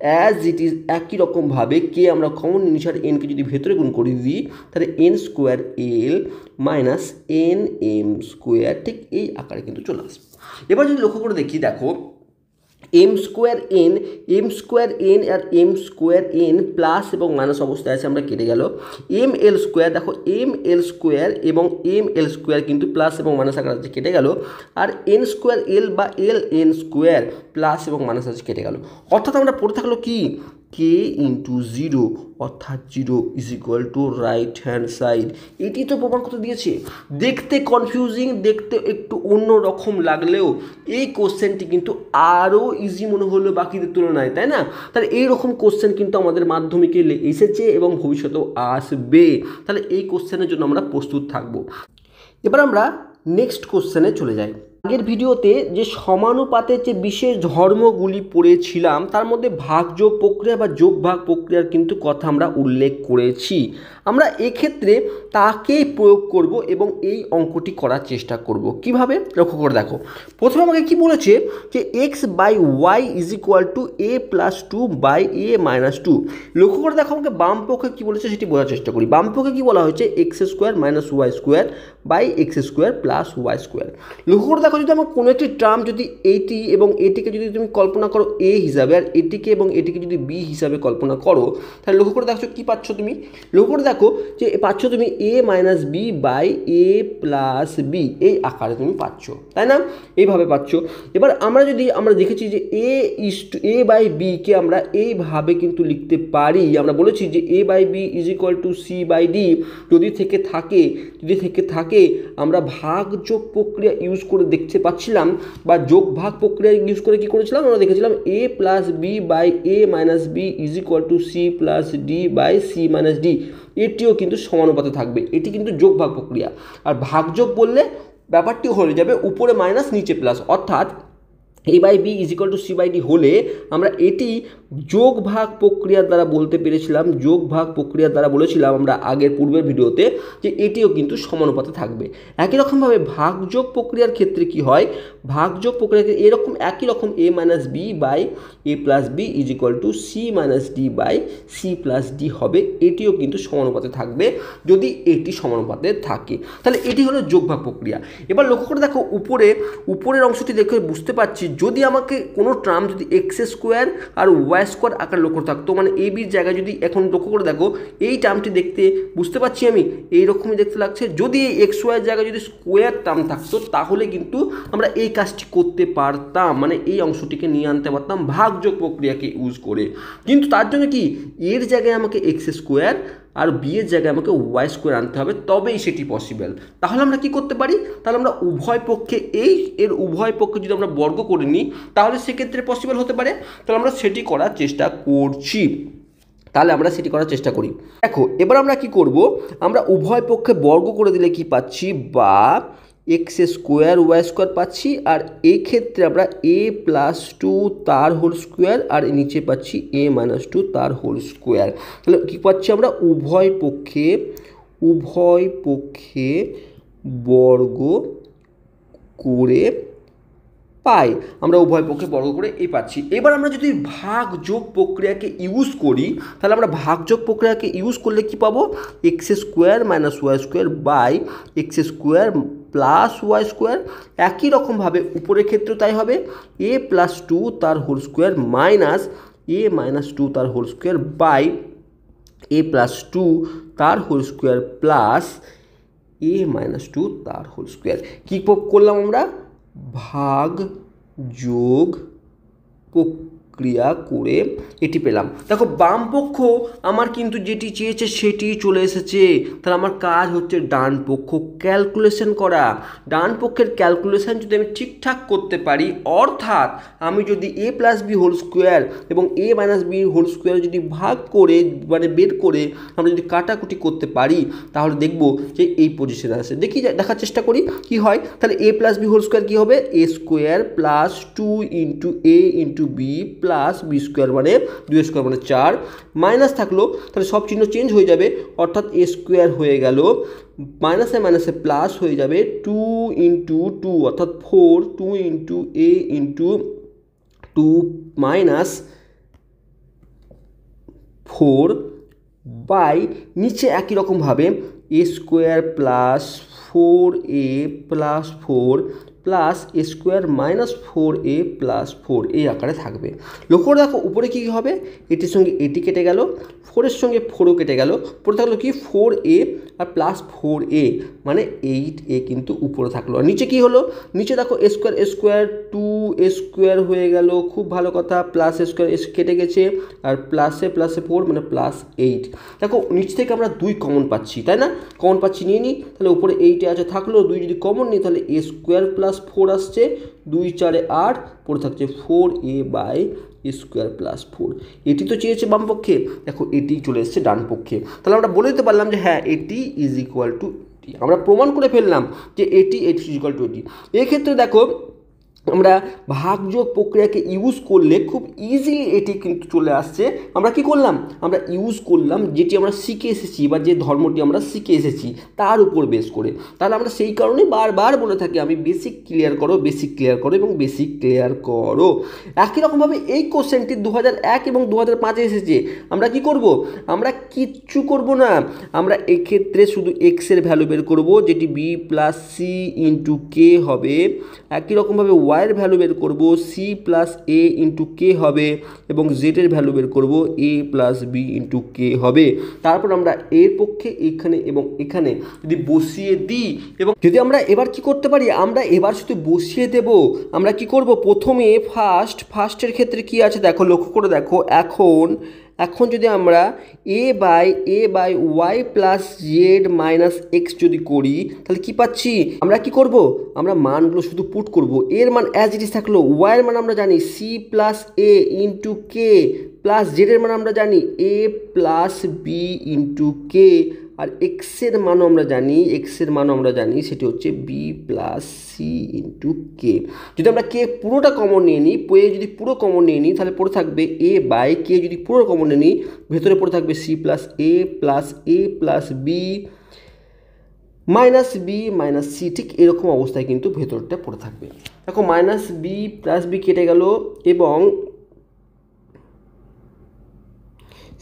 as it is. একই রকমভাবে কে আমরা কমন নিয়েছি আর এনকে যদি ভেতরে গুণ করে দিই, তাহলে N square L minus N M square ঠিক এই আকারে কিন্তু চলে আসবে। এবার যদি লক্ষ্য করে দেখি, দেখো এম স্কোয়ার এন আর এম স্কোয়ার এন প্লাস এবং মাইনাস অবস্থায় আছে, আমরা কেটে গেল। এম এল স্কোয়ার, দেখো এম এল স্কোয়ার এবং এম এল স্কোয়ার কিন্তু প্লাস এবং মাইনাস আকার আছে, কেটে গেল। আর এন স্কোয়ার এল বা এল এন স্কোয়ার প্লাস এবং মাইনাস আছে, কেটে গেল। অর্থাৎ আমরা পড়ে থাকলো কি কে ইন্টু জিরো, অর্থাৎ zero is equal to right hand side. এটি তো প্রমাণ করতে দিয়েছে। দেখতে কনফিউজিং, দেখতে একটু অন্য রকম লাগলেও এই কোশ্চেনটি কিন্তু আরও ইজি মনে হলো বাকিদের তুলনায়, তাই না? তাহলে এইরকম কোশ্চেন কিন্তু আমাদের মাধ্যমিকে এসেছে এবং ভবিষ্যতেও আসবে। তাহলে এই কোশ্চেনের জন্য আমরা প্রস্তুত থাকব। এবার আমরা নেক্সট কোশ্চেনে চলে যাই। আগের ভিডিওতে যে সমানুপাতের যে বিশেষ ধর্মগুলি পড়েছিলাম তার মধ্যে ভাগযোগ প্রক্রিয়া বা যোগ ভাগ প্রক্রিয়ার কিন্তু কথা আমরা উল্লেখ করেছি। আমরা এক্ষেত্রে তাকেই প্রয়োগ করব এবং এই অঙ্কটি করার চেষ্টা করব। কিভাবে লক্ষ্য করে দেখো। প্রথমে আমাকে কি বলেছে যে X by Y is equal to A plus two by A minus two. লক্ষ্য করে দেখো আমাকে বাম পক্ষে কী বলেছে সেটি বোঝার চেষ্টা করি। বাম পক্ষে কী বলা হয়েছে X square minus Y square by X square plus Y square. লক্ষ্য করে দেখো যদি আমার কোনো একটি টার্ম যদি এইটি এবং এটিকে যদি তুমি কল্পনা করো এ হিসাবে আর এটিকে এবং এটিকে যদি বি হিসাবে কল্পনা করো, তাহলে লক্ষ্য করে দেখছো কী পাচ্ছ তুমি। লক্ষ্য করে দেখো যে পাচ্ছ তুমি A minus B by A plus B, এই আকারে তুমি পাচ্ছ, তাই না? এইভাবে পাচ্ছ। এবার আমরা দেখেছি যে এ বাই বিকে আমরা এইভাবে কিন্তু লিখতে পারি। আমরা বলেছি যে A by B is equal to C by D. যদি থেকে থাকে আমরা ভাগযোগ প্রক্রিয়া ইউজ করে দেখতে পাচ্ছিলাম বা যোগ ভাগ প্রক্রিয়া ইউজ করে কি করেছিলাম, আমরা দেখেছিলাম A plus B by A minus B is equal to C plus D by C minus D. এটিও কিন্তু সমানুপাতে থাকবে। এটি কিন্তু যোগ ভাগ প্রক্রিয়া। আর ভাগযোগ বললে ব্যাপারটি হয়ে যাবে উপরে মাইনাস নিচে প্লাস, অর্থাৎ A by B is equal to C by D হলে আমরা এটি যোগ ভাগ প্রক্রিয়ার দ্বারা বলতে পেরেছিলাম। যোগ ভাগ প্রক্রিয়ার দ্বারা বলেছিলাম আমরা আগের পূর্বের ভিডিওতে যে এটিও কিন্তু সমানুপাতে থাকবে। একই রকমভাবে ভাগযোগ প্রক্রিয়ার ক্ষেত্রে কি হয়, ভাগযোগ প্রক্রিয়াকে এরকম একই রকম A minus B by A plus B is equal to C minus D by C plus D হবে। এটিও কিন্তু সমানুপাতে থাকবে যদি এটি সমানুপাতে থাকে। তাহলে এটি হলো যোগ ভাগ প্রক্রিয়া। এবার লক্ষ্য করে দেখো উপরের অংশটি দেখে বুঝতে পারছি যদি আমাকে কোনো টার্ম যদি এক্স স্কোয়ার আর ওয়াই স্কোয়ার আকার লক্ষ্য থাকতো, মানে এ বির জায়গায় যদি এখন লক্ষ্য করে দেখো এই টার্মটি দেখতে বুঝতে পারছি আমি এইরকমই দেখতে লাগছে। যদি এই এক্স ওয়াইয়ের জায়গায় যদি স্কোয়ার টার্ম থাকতো তাহলে কিন্তু আমরা এই কাজটি করতে পারতাম, মানে এই অংশটিকে নিয়ে আনতে পারতাম ভাগযোগ প্রক্রিয়াকে ইউজ করে। কিন্তু তার জন্য কি এর জায়গায় আমাকে এক্স স্কোয়ার আর বি এর জায়গায় আমাকে ওয়াই স্কোয়ার আনতে হবে, তবেই সেটি পসিবল। তাহলে আমরা কি করতে পারি, তাহলে আমরা উভয় পক্ষে এর উভয় পক্ষে যদি আমরা বর্গ করে নিই তাহলে সেক্ষেত্রে পসিবল হতে পারে। তাহলে আমরা সেটি করার চেষ্টা করছি। দেখো এবার আমরা কি করব, আমরা উভয় পক্ষে বর্গ করে দিলে কি পাচ্ছি, বা এক্স স্কোয়ার ওয়াই স্কোয়ার পাচ্ছি। আর এই ক্ষেত্রে আমরা এ প্লাস টু তার হোল স্কোয়ার আর নিচে পাচ্ছি এ মাইনাস টু তার হোল স্কোয়ার। তাহলে কী পাচ্ছি আমরা উভয় পক্ষে বর্গ করে পাই। আমরা উভয় পক্ষে বর্গ করে এই পাচ্ছি। এবার আমরা যদি ভাগযোগ প্রক্রিয়াকে ইউজ করি তাহলে আমরা ভাগযোগ প্রক্রিয়াকে ইউজ করলে কি পাবো, X square minus Y square by X square plus Y square. একই রকমভাবে উপরের ক্ষেত্রে তাই হবে এ প্লাস টু তার whole square minus A minus two তার whole square by A plus two তার whole square plus A minus two তার হোল স্কোয়ার। কী করলাম আমরা, ভাগ যোগ প্রক্রিয়া করে এটি পেলাম। দেখো বাম পক্ষ আমার কিন্তু যেটি চেয়েছে সেটি চলে এসেছে। তাহলে আমার কাজ হচ্ছে ডান পক্ষ ক্যালকুলেশন করা। ডান পক্ষের ক্যালকুলেশন যদি আমি ঠিকঠাক করতে পারি, অর্থাৎ আমি যদি এ প্লাস বি হোল স্কোয়ার এবং এ মাইনাস বি হোল স্কোয়ার যদি ভাগ করে মানে বের করে আমরা যদি কাটাকুটি করতে পারি তাহলে দেখব যে এই পজিশনে আসে। দেখার চেষ্টা করি কি হয়। তাহলে A plus B whole square কী হবে, A square plus two into A into B plus B square মানে 2 স্কোয়ার মানে 4, মাইনাস থাকলো তাহলে সব চিহ্ন চেঞ্জ হয়ে যাবে, অর্থাৎ এ স্কোয়ার হয়ে গেল মাইনাসে প্লাস হয়ে যাবে 2 ইন্টু 2 অর্থাৎ 4, 2 into A into 2 minus 4 by নিচে একই রকমভাবে A square plus 4a plus 4 plus A square minus 4a plus 4 এই আকারে থাকবে। লক্ষ্য করে দেখো উপরে কী হবে, এটির সঙ্গে এটি কেটে গেল, 4-এর সঙ্গে 4ও কেটে গেল, পরে থাকলো কি 4a আর প্লাস 4a মানে 8a কিন্তু উপরে থাকলো। আর নিচে কী হলো, নিচে দেখো এ স্কোয়ার 2a স্কোয়ার হয়ে গেল, খুব ভালো কথা, প্লাস এ স্কোয়ার কেটে গেছে, আর প্লাসে 4 মানে প্লাস 8। দেখো নিচ থেকে আমরা 2 কমন পাচ্ছি, তাই না, কমন পাচ্ছি, নিয়ে নিই, তাহলে উপরে 8 আছে থাকলো, 2 যদি কমন নিই তাহলে এ স্কোয়ার প্লাস 4 আসছে, 2 4 8, পরে থাকছে 4a বাই স্কোয়ার প্লাস 4। এটি তো চেয়েছে বাম পক্ষে, দেখো এটি চলে এসছে ডান পক্ষে, তাহলে আমরা বলে দিতে পারলাম যে হ্যাঁ এটি ইজ ইকুয়াল টু এটি, আমরা প্রমাণ করে ফেললাম যে এটি ইজ ইকুয়াল টু এটি। এক্ষেত্রে দেখো আমরা ভাগযোগ প্রক্রিয়াকে ইউজ করলে খুব ইজিলি এটি কিন্তু চলে আসছে। আমরা কি করলাম, আমরা ইউজ করলাম যেটি আমরা শিখে এসেছি বা যে ধর্মটি আমরা শিখে এসেছি তার উপর বেস করে। তাহলে আমরা সেই কারণে বারবার বলে থাকি আমি বেসিক ক্লিয়ার করো, বেসিক ক্লিয়ার করো এবং বেসিক ক্লিয়ার করো। একই রকমভাবে এই কোশ্চেনটি 2001 এবং 2005-এ এসেছে। আমরা কি করব, আমরা কিচ্ছু করব না, আমরা এক্ষেত্রে শুধু এক্সের ভ্যালু বের করব যেটি বি প্লাস সি ইন্টু কে হবে। একই রকমভাবে ওয়াইয়ের ভ্যালু বের করব, সি প্লাস এ ইন্টু কে হবে, এবং জেডের ভ্যালু বের করব এ প্লাস বি ইন্টু কে হবে। তারপর আমরা এর পক্ষে এখানে এবং এখানে যদি বসিয়ে দিই, এবং যদি আমরা এবার কি করতে পারি, আমরা এবার শুধু বসিয়ে দেব। আমরা কি করব, প্রথমে ফার্স্টের ক্ষেত্রে কি আছে দেখো, লক্ষ্য করে দেখো, এখন যদি আমরা A by Y plus Z minus X যদি করি তাহলে কি পাচ্ছি, আমরা কি করব, আমরা মানগুলো শুধু পুট করব। এর মান অ্যাজ ইট ইজ থাকলো, ওয়াইয়ের মান আমরা জানি সি প্লাস এ ইন্টু কে, প্লাস জেডের মান আমরা জানি এ প্লাস বি ইন্টু কে, আর এক্সের মানও আমরা জানি সেটি হচ্ছে বি প্লাস সি ইন্টু কে। যদি আমরা কে পুরোটা কমন নিয়ে নিই, যদি পুরো কমন নিয়ে নিই তাহলে পড়ে থাকবে এ বাই কে, যদি পুরো কমন নিয়ে নিই ভেতরে পড়ে থাকবে C plus A plus B minus B minus C, ঠিক এরকম অবস্থায় কিন্তু ভেতরটা পড়ে থাকবে। দেখো মাইনাস বি প্লাস বি কেটে গেল, এবং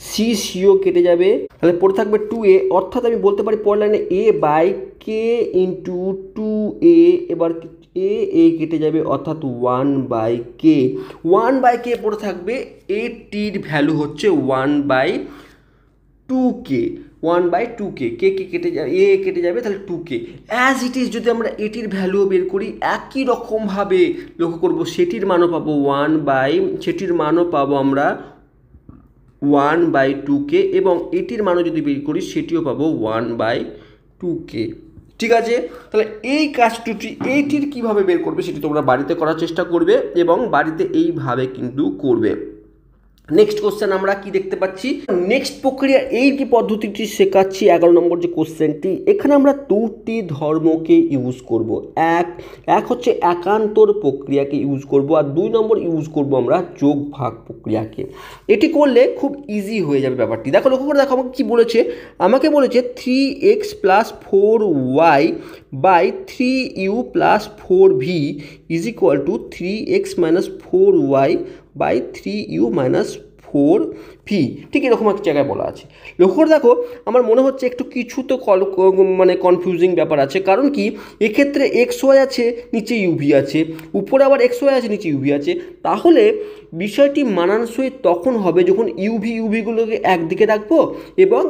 সিও কেটে যাবে, তাহলে পড়ে থাকবে 2a, অর্থাৎ আমি বলতে পারি পরের লাইনে এ বাই কে ইন্টু 2a, এবার এ কেটে যাবে অর্থাৎ 1/k পড়ে থাকবে, এটির ভ্যালু হচ্ছে 1/2k, কে কেটে যাবে, এ কেটে যাবে, তাহলে 2k অ্যাজ ইট ইজ। যদি আমরা এটির ভ্যালু বের করি একই রকমভাবে লক্ষ্য করব, সেটির মানও পাবো আমরা 1/2k, এবং এটির মানও যদি বের করি সেটিও পাবো 1/2k। ঠিক আছে, তাহলে এই কাজটি এইটির কীভাবে বের করবে সেটি তোমরা বাড়িতে করার চেষ্টা করবে এবং বাড়িতে এইভাবে কিন্তু করবে। নেক্সট কোশ্চেন আমরা কি দেখতে পাচ্ছি, নেক্সট প্রক্রিয়া এই যে পদ্ধতিটি শেখাচ্ছি 11 নম্বর যে কোশ্চেনটি, এখানে আমরা দুটি ধর্মকে ইউজ করব। এক হচ্ছে একান্তর প্রক্রিয়াকে ইউজ করব, আর 2 নম্বর ইউজ করব আমরা যোগ ভাগ প্রক্রিয়াকে। এটি করলে খুব ইজি হয়ে যাবে ব্যাপারটি। দেখো লক্ষ্য করে দেখো আমাকে কি বলেছে, আমাকে বলেছে 3x plus 4y by 3u plus 4v is equal to 3x minus 4y by 3u minus 4v, ঠিক এরকম এক জায়গায় বলা আছে। লক্ষ্য করে দেখো আমার মনে হচ্ছে একটু কিছু তো মানে কনফিউজিং ব্যাপার আছে, কারণ কি এক্ষেত্রে xy আছে, নিচে uv আছে, উপরে আবার xy আছে, নিচে uv আছে, তাহলে বিষয়টি মানানসই তখন হবে যখন uv-গুলোকে একদিকে রাখবো এবং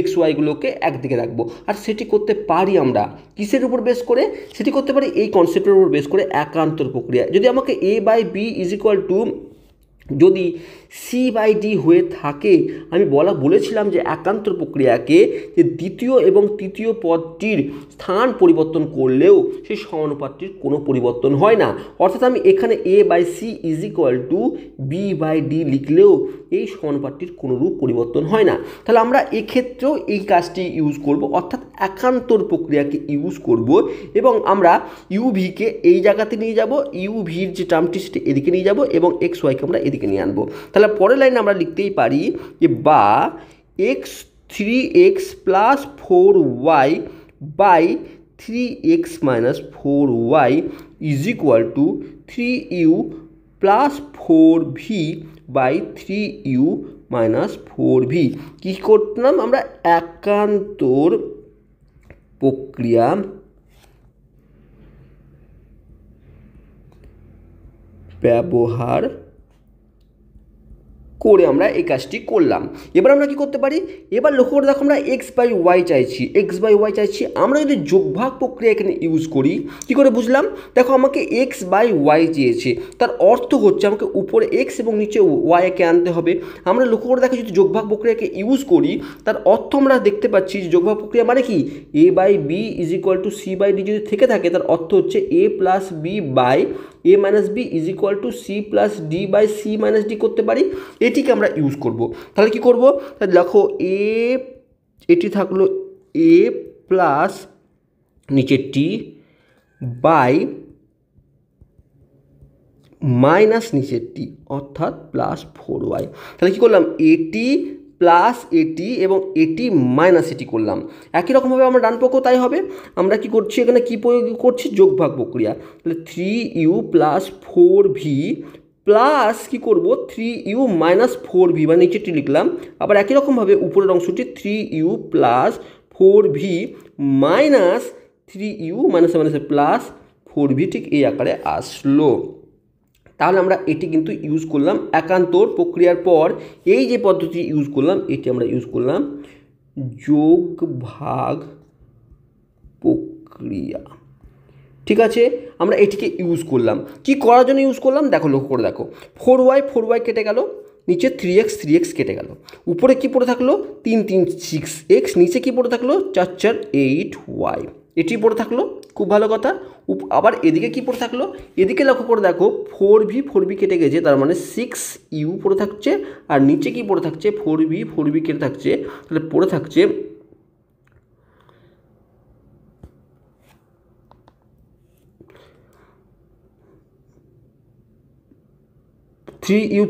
xy-গুলোকে একদিকে রাখবো। আর সেটি করতে পারি আমরা কিসের উপর বেস করে, সেটি করতে পারি এই কনসেপ্টের উপর বেস করে, একান্তর প্রক্রিয়া। যদি আমাকে a by B is equal to যদি c/d হয়ে থাকে, আমি বলেছিলাম যে একান্তর প্রক্রিয়াকে যে দ্বিতীয় এবং তৃতীয় পদটির স্থান পরিবর্তন করলেও সেই সমানুপাতটির কোনো পরিবর্তন হয় না। অর্থাৎ আমি এখানে a/c is equal two b/d লিখলেও এই সমানুপাতটির কোনোরূপ পরিবর্তন হয় না। তাহলে আমরা এক্ষেত্রেও এই কাজটি ইউজ করব, অর্থাৎ একান্তর প্রক্রিয়াকে ইউজ করব, এবং আমরা uv-কে এই জায়গাতে নিয়ে যাব, uv-র যে টার্মটি সেটি এদিকে নিয়ে যাব, এবং xy-কে আমরা এদিকে নিয়ে আনবো। তাহলে পরের লাইনে আমরা লিখতেই পারি যে বা 3x plus 4y by 3x minus 4y is equal to 3u plus 4v by 3u minus 4v। কী করতাম আমরা, একান্তর প্রক্রিয়া ব্যবহার করে আমরা এই কাজটি করলাম। এবার আমরা কি করতে পারি, এবার লক্ষ্য করে দেখো আমরা এক্স বাই ওয়াই চাইছি। আমরা যদি যোগভাগ প্রক্রিয়া এখানে ইউজ করি, কি করে বুঝলাম, দেখো আমাকে এক্স বাই ওয়াই চেয়েছে, তার অর্থ হচ্ছে আমাকে উপরে এক্স এবং নিচে ওয়াইকে আনতে হবে। আমরা লক্ষ্য করে দেখো যদি যোগভাগ প্রক্রিয়াকে ইউজ করি, তার অর্থ আমরা দেখতে পাচ্ছি যে যোগভাগ প্রক্রিয়া মানে কি, A by B is equal to C by D যদি থেকে থাকে, তার অর্থ হচ্ছে A plus B by A minus B is equal to C plus D by C minus D করতে পারি। এটিকে আমরা ইউজ করব। তাহলে কি করব, তাহলে দেখো এটি থাকলো এ প্লাস নিচে টি বাই মাইনাস নিচের টি অর্থাৎ প্লাস 4y। তাহলে কী করলাম, এটি প্লাস এটি এবং এটি মাইনাস এটি করলাম। একই রকমভাবে আমরা ডান পক্ষ তাই হবে। আমরা কি করছি এখানে, কি প্রয়োগ করছি, যোগভাগ প্রক্রিয়া। তাহলে 3u প্লাস 4v প্লাস কী করবো 3u মাইনাস 4v বা নিচেরটি লিখলাম। আবার একই রকমভাবে উপরের অংশটি 3u plus 4v minus 3u মাইনাসে মাইনাসে প্লাস 4v ঠিক এই আকারে আসলো। তাহলে আমরা এটি কিন্তু ইউজ করলাম একান্তর প্রক্রিয়ার পর। এই যে পদ্ধতি ইউজ করলাম এটি আমরা ইউজ করলাম যোগভাগ প্রক্রিয়া। ঠিক আছে, আমরা এটিকে ইউজ করলাম। কি করার জন্য ইউজ করলাম দেখো, লক্ষ্য করে দেখো, 4y কেটে গেল, নিচে 3x কেটে গেল, উপরে কি পড়ে থাকলো 3 3 6x, নিচে কি পড়ে থাকলো 4 4 8y, এটি পড়ে থাকলো। খুব ভালো কথা। আবার এদিকে কি পড়ে থাকলো, এদিকে লক্ষ্য করে দেখো 4v কেটে গেছে, তার মানে 6u পড়ে থাকছে। আর নিচে কি পড়ে থাকছে 4v কেটে থাকছে, তাহলে পড়ে থাকছে 3u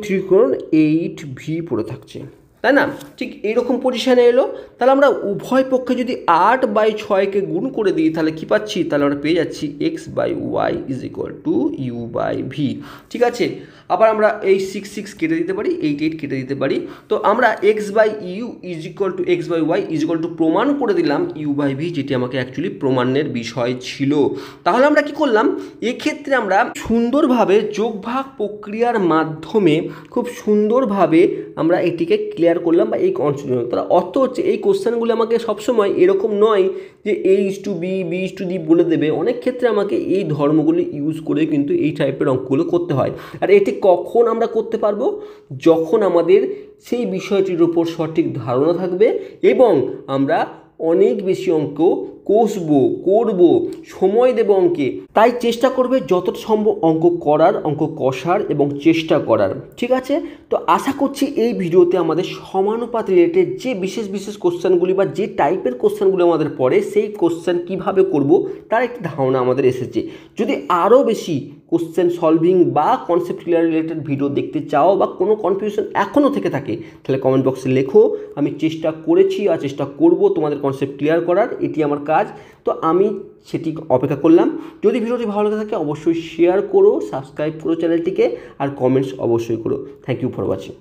8v পড়ে থাকছে, তাই না? ঠিক এইরকম পজিশানে এলো। তাহলে আমরা উভয় পক্ষে যদি 8/6কে গুণ করে দিই তাহলে কি পাচ্ছি, তাহলে আমরা পেয়ে যাচ্ছি x by Y is equal to U by V. ঠিক আছে, আবার আমরা এই 6 কেটে দিতে পারি, 8 কেটে দিতে পারি। তো আমরা x by U is equal to X by Y is equal to প্রমাণ করে দিলাম ইউ বাই ভি, যেটি আমাকে অ্যাকচুয়ালি প্রমাণের বিষয় ছিল। তাহলে আমরা কি করলাম, এক্ষেত্রে আমরা সুন্দরভাবে যোগভাগ প্রক্রিয়ার মাধ্যমে খুব সুন্দরভাবে আমরা এটিকে ক্লিয়ার করলাম বা এই কনসেপ্ট। তার অর্থ হচ্ছে এই কোশ্চেনগুলো আমাকে সবসময় এরকম নয় যে a:b b:d বলে দেবে, অনেক ক্ষেত্রে আমাকে এই ধর্মগুলি ইউজ করে কিন্তু এই টাইপের অঙ্কগুলো করতে হয়। আর এটি কখন আমরা করতে পারবো, যখন আমাদের সেই বিষয়টির উপর সঠিক ধারণা থাকবে এবং আমরা অনেক বেশি অঙ্ক করব, সময় দেব অঙ্কে। তাই চেষ্টা করবে যতটা সম্ভব অঙ্ক করার, অঙ্ক কষার এবং চেষ্টা করার। ঠিক আছে, তো আশা করছি এই ভিডিওতে আমাদের সমানুপাত রিলেটেড যে বিশেষ কোশ্চেনগুলি বা যে টাইপের কোশ্চেনগুলি আমাদের পড়ে সেই কোশ্চেন কিভাবে করব তার একটি ধারণা আমাদের এসেছে। যদি আরও বেশি কোশ্চেন সলভিং বা কনসেপ্ট ক্লিয়ার রিলেটেড ভিডিও দেখতে চাও বা কোনো কনফিউশন এখনও থেকে থাকে তাহলে কমেন্ট বক্সে লেখো। আমি চেষ্টা করেছি আর চেষ্টা করব তোমাদের কনসেপ্ট ক্লিয়ার করার, এটি আমার কাজ। তো আমি সেটি অপেক্ষা করলাম। যদি ভিডিওটি ভালো লেগে থাকে অবশ্যই শেয়ার করো, সাবস্ক্রাইব করো চ্যানেলটিকে, আর কমেন্টস অবশ্যই করো। Thank you for watching.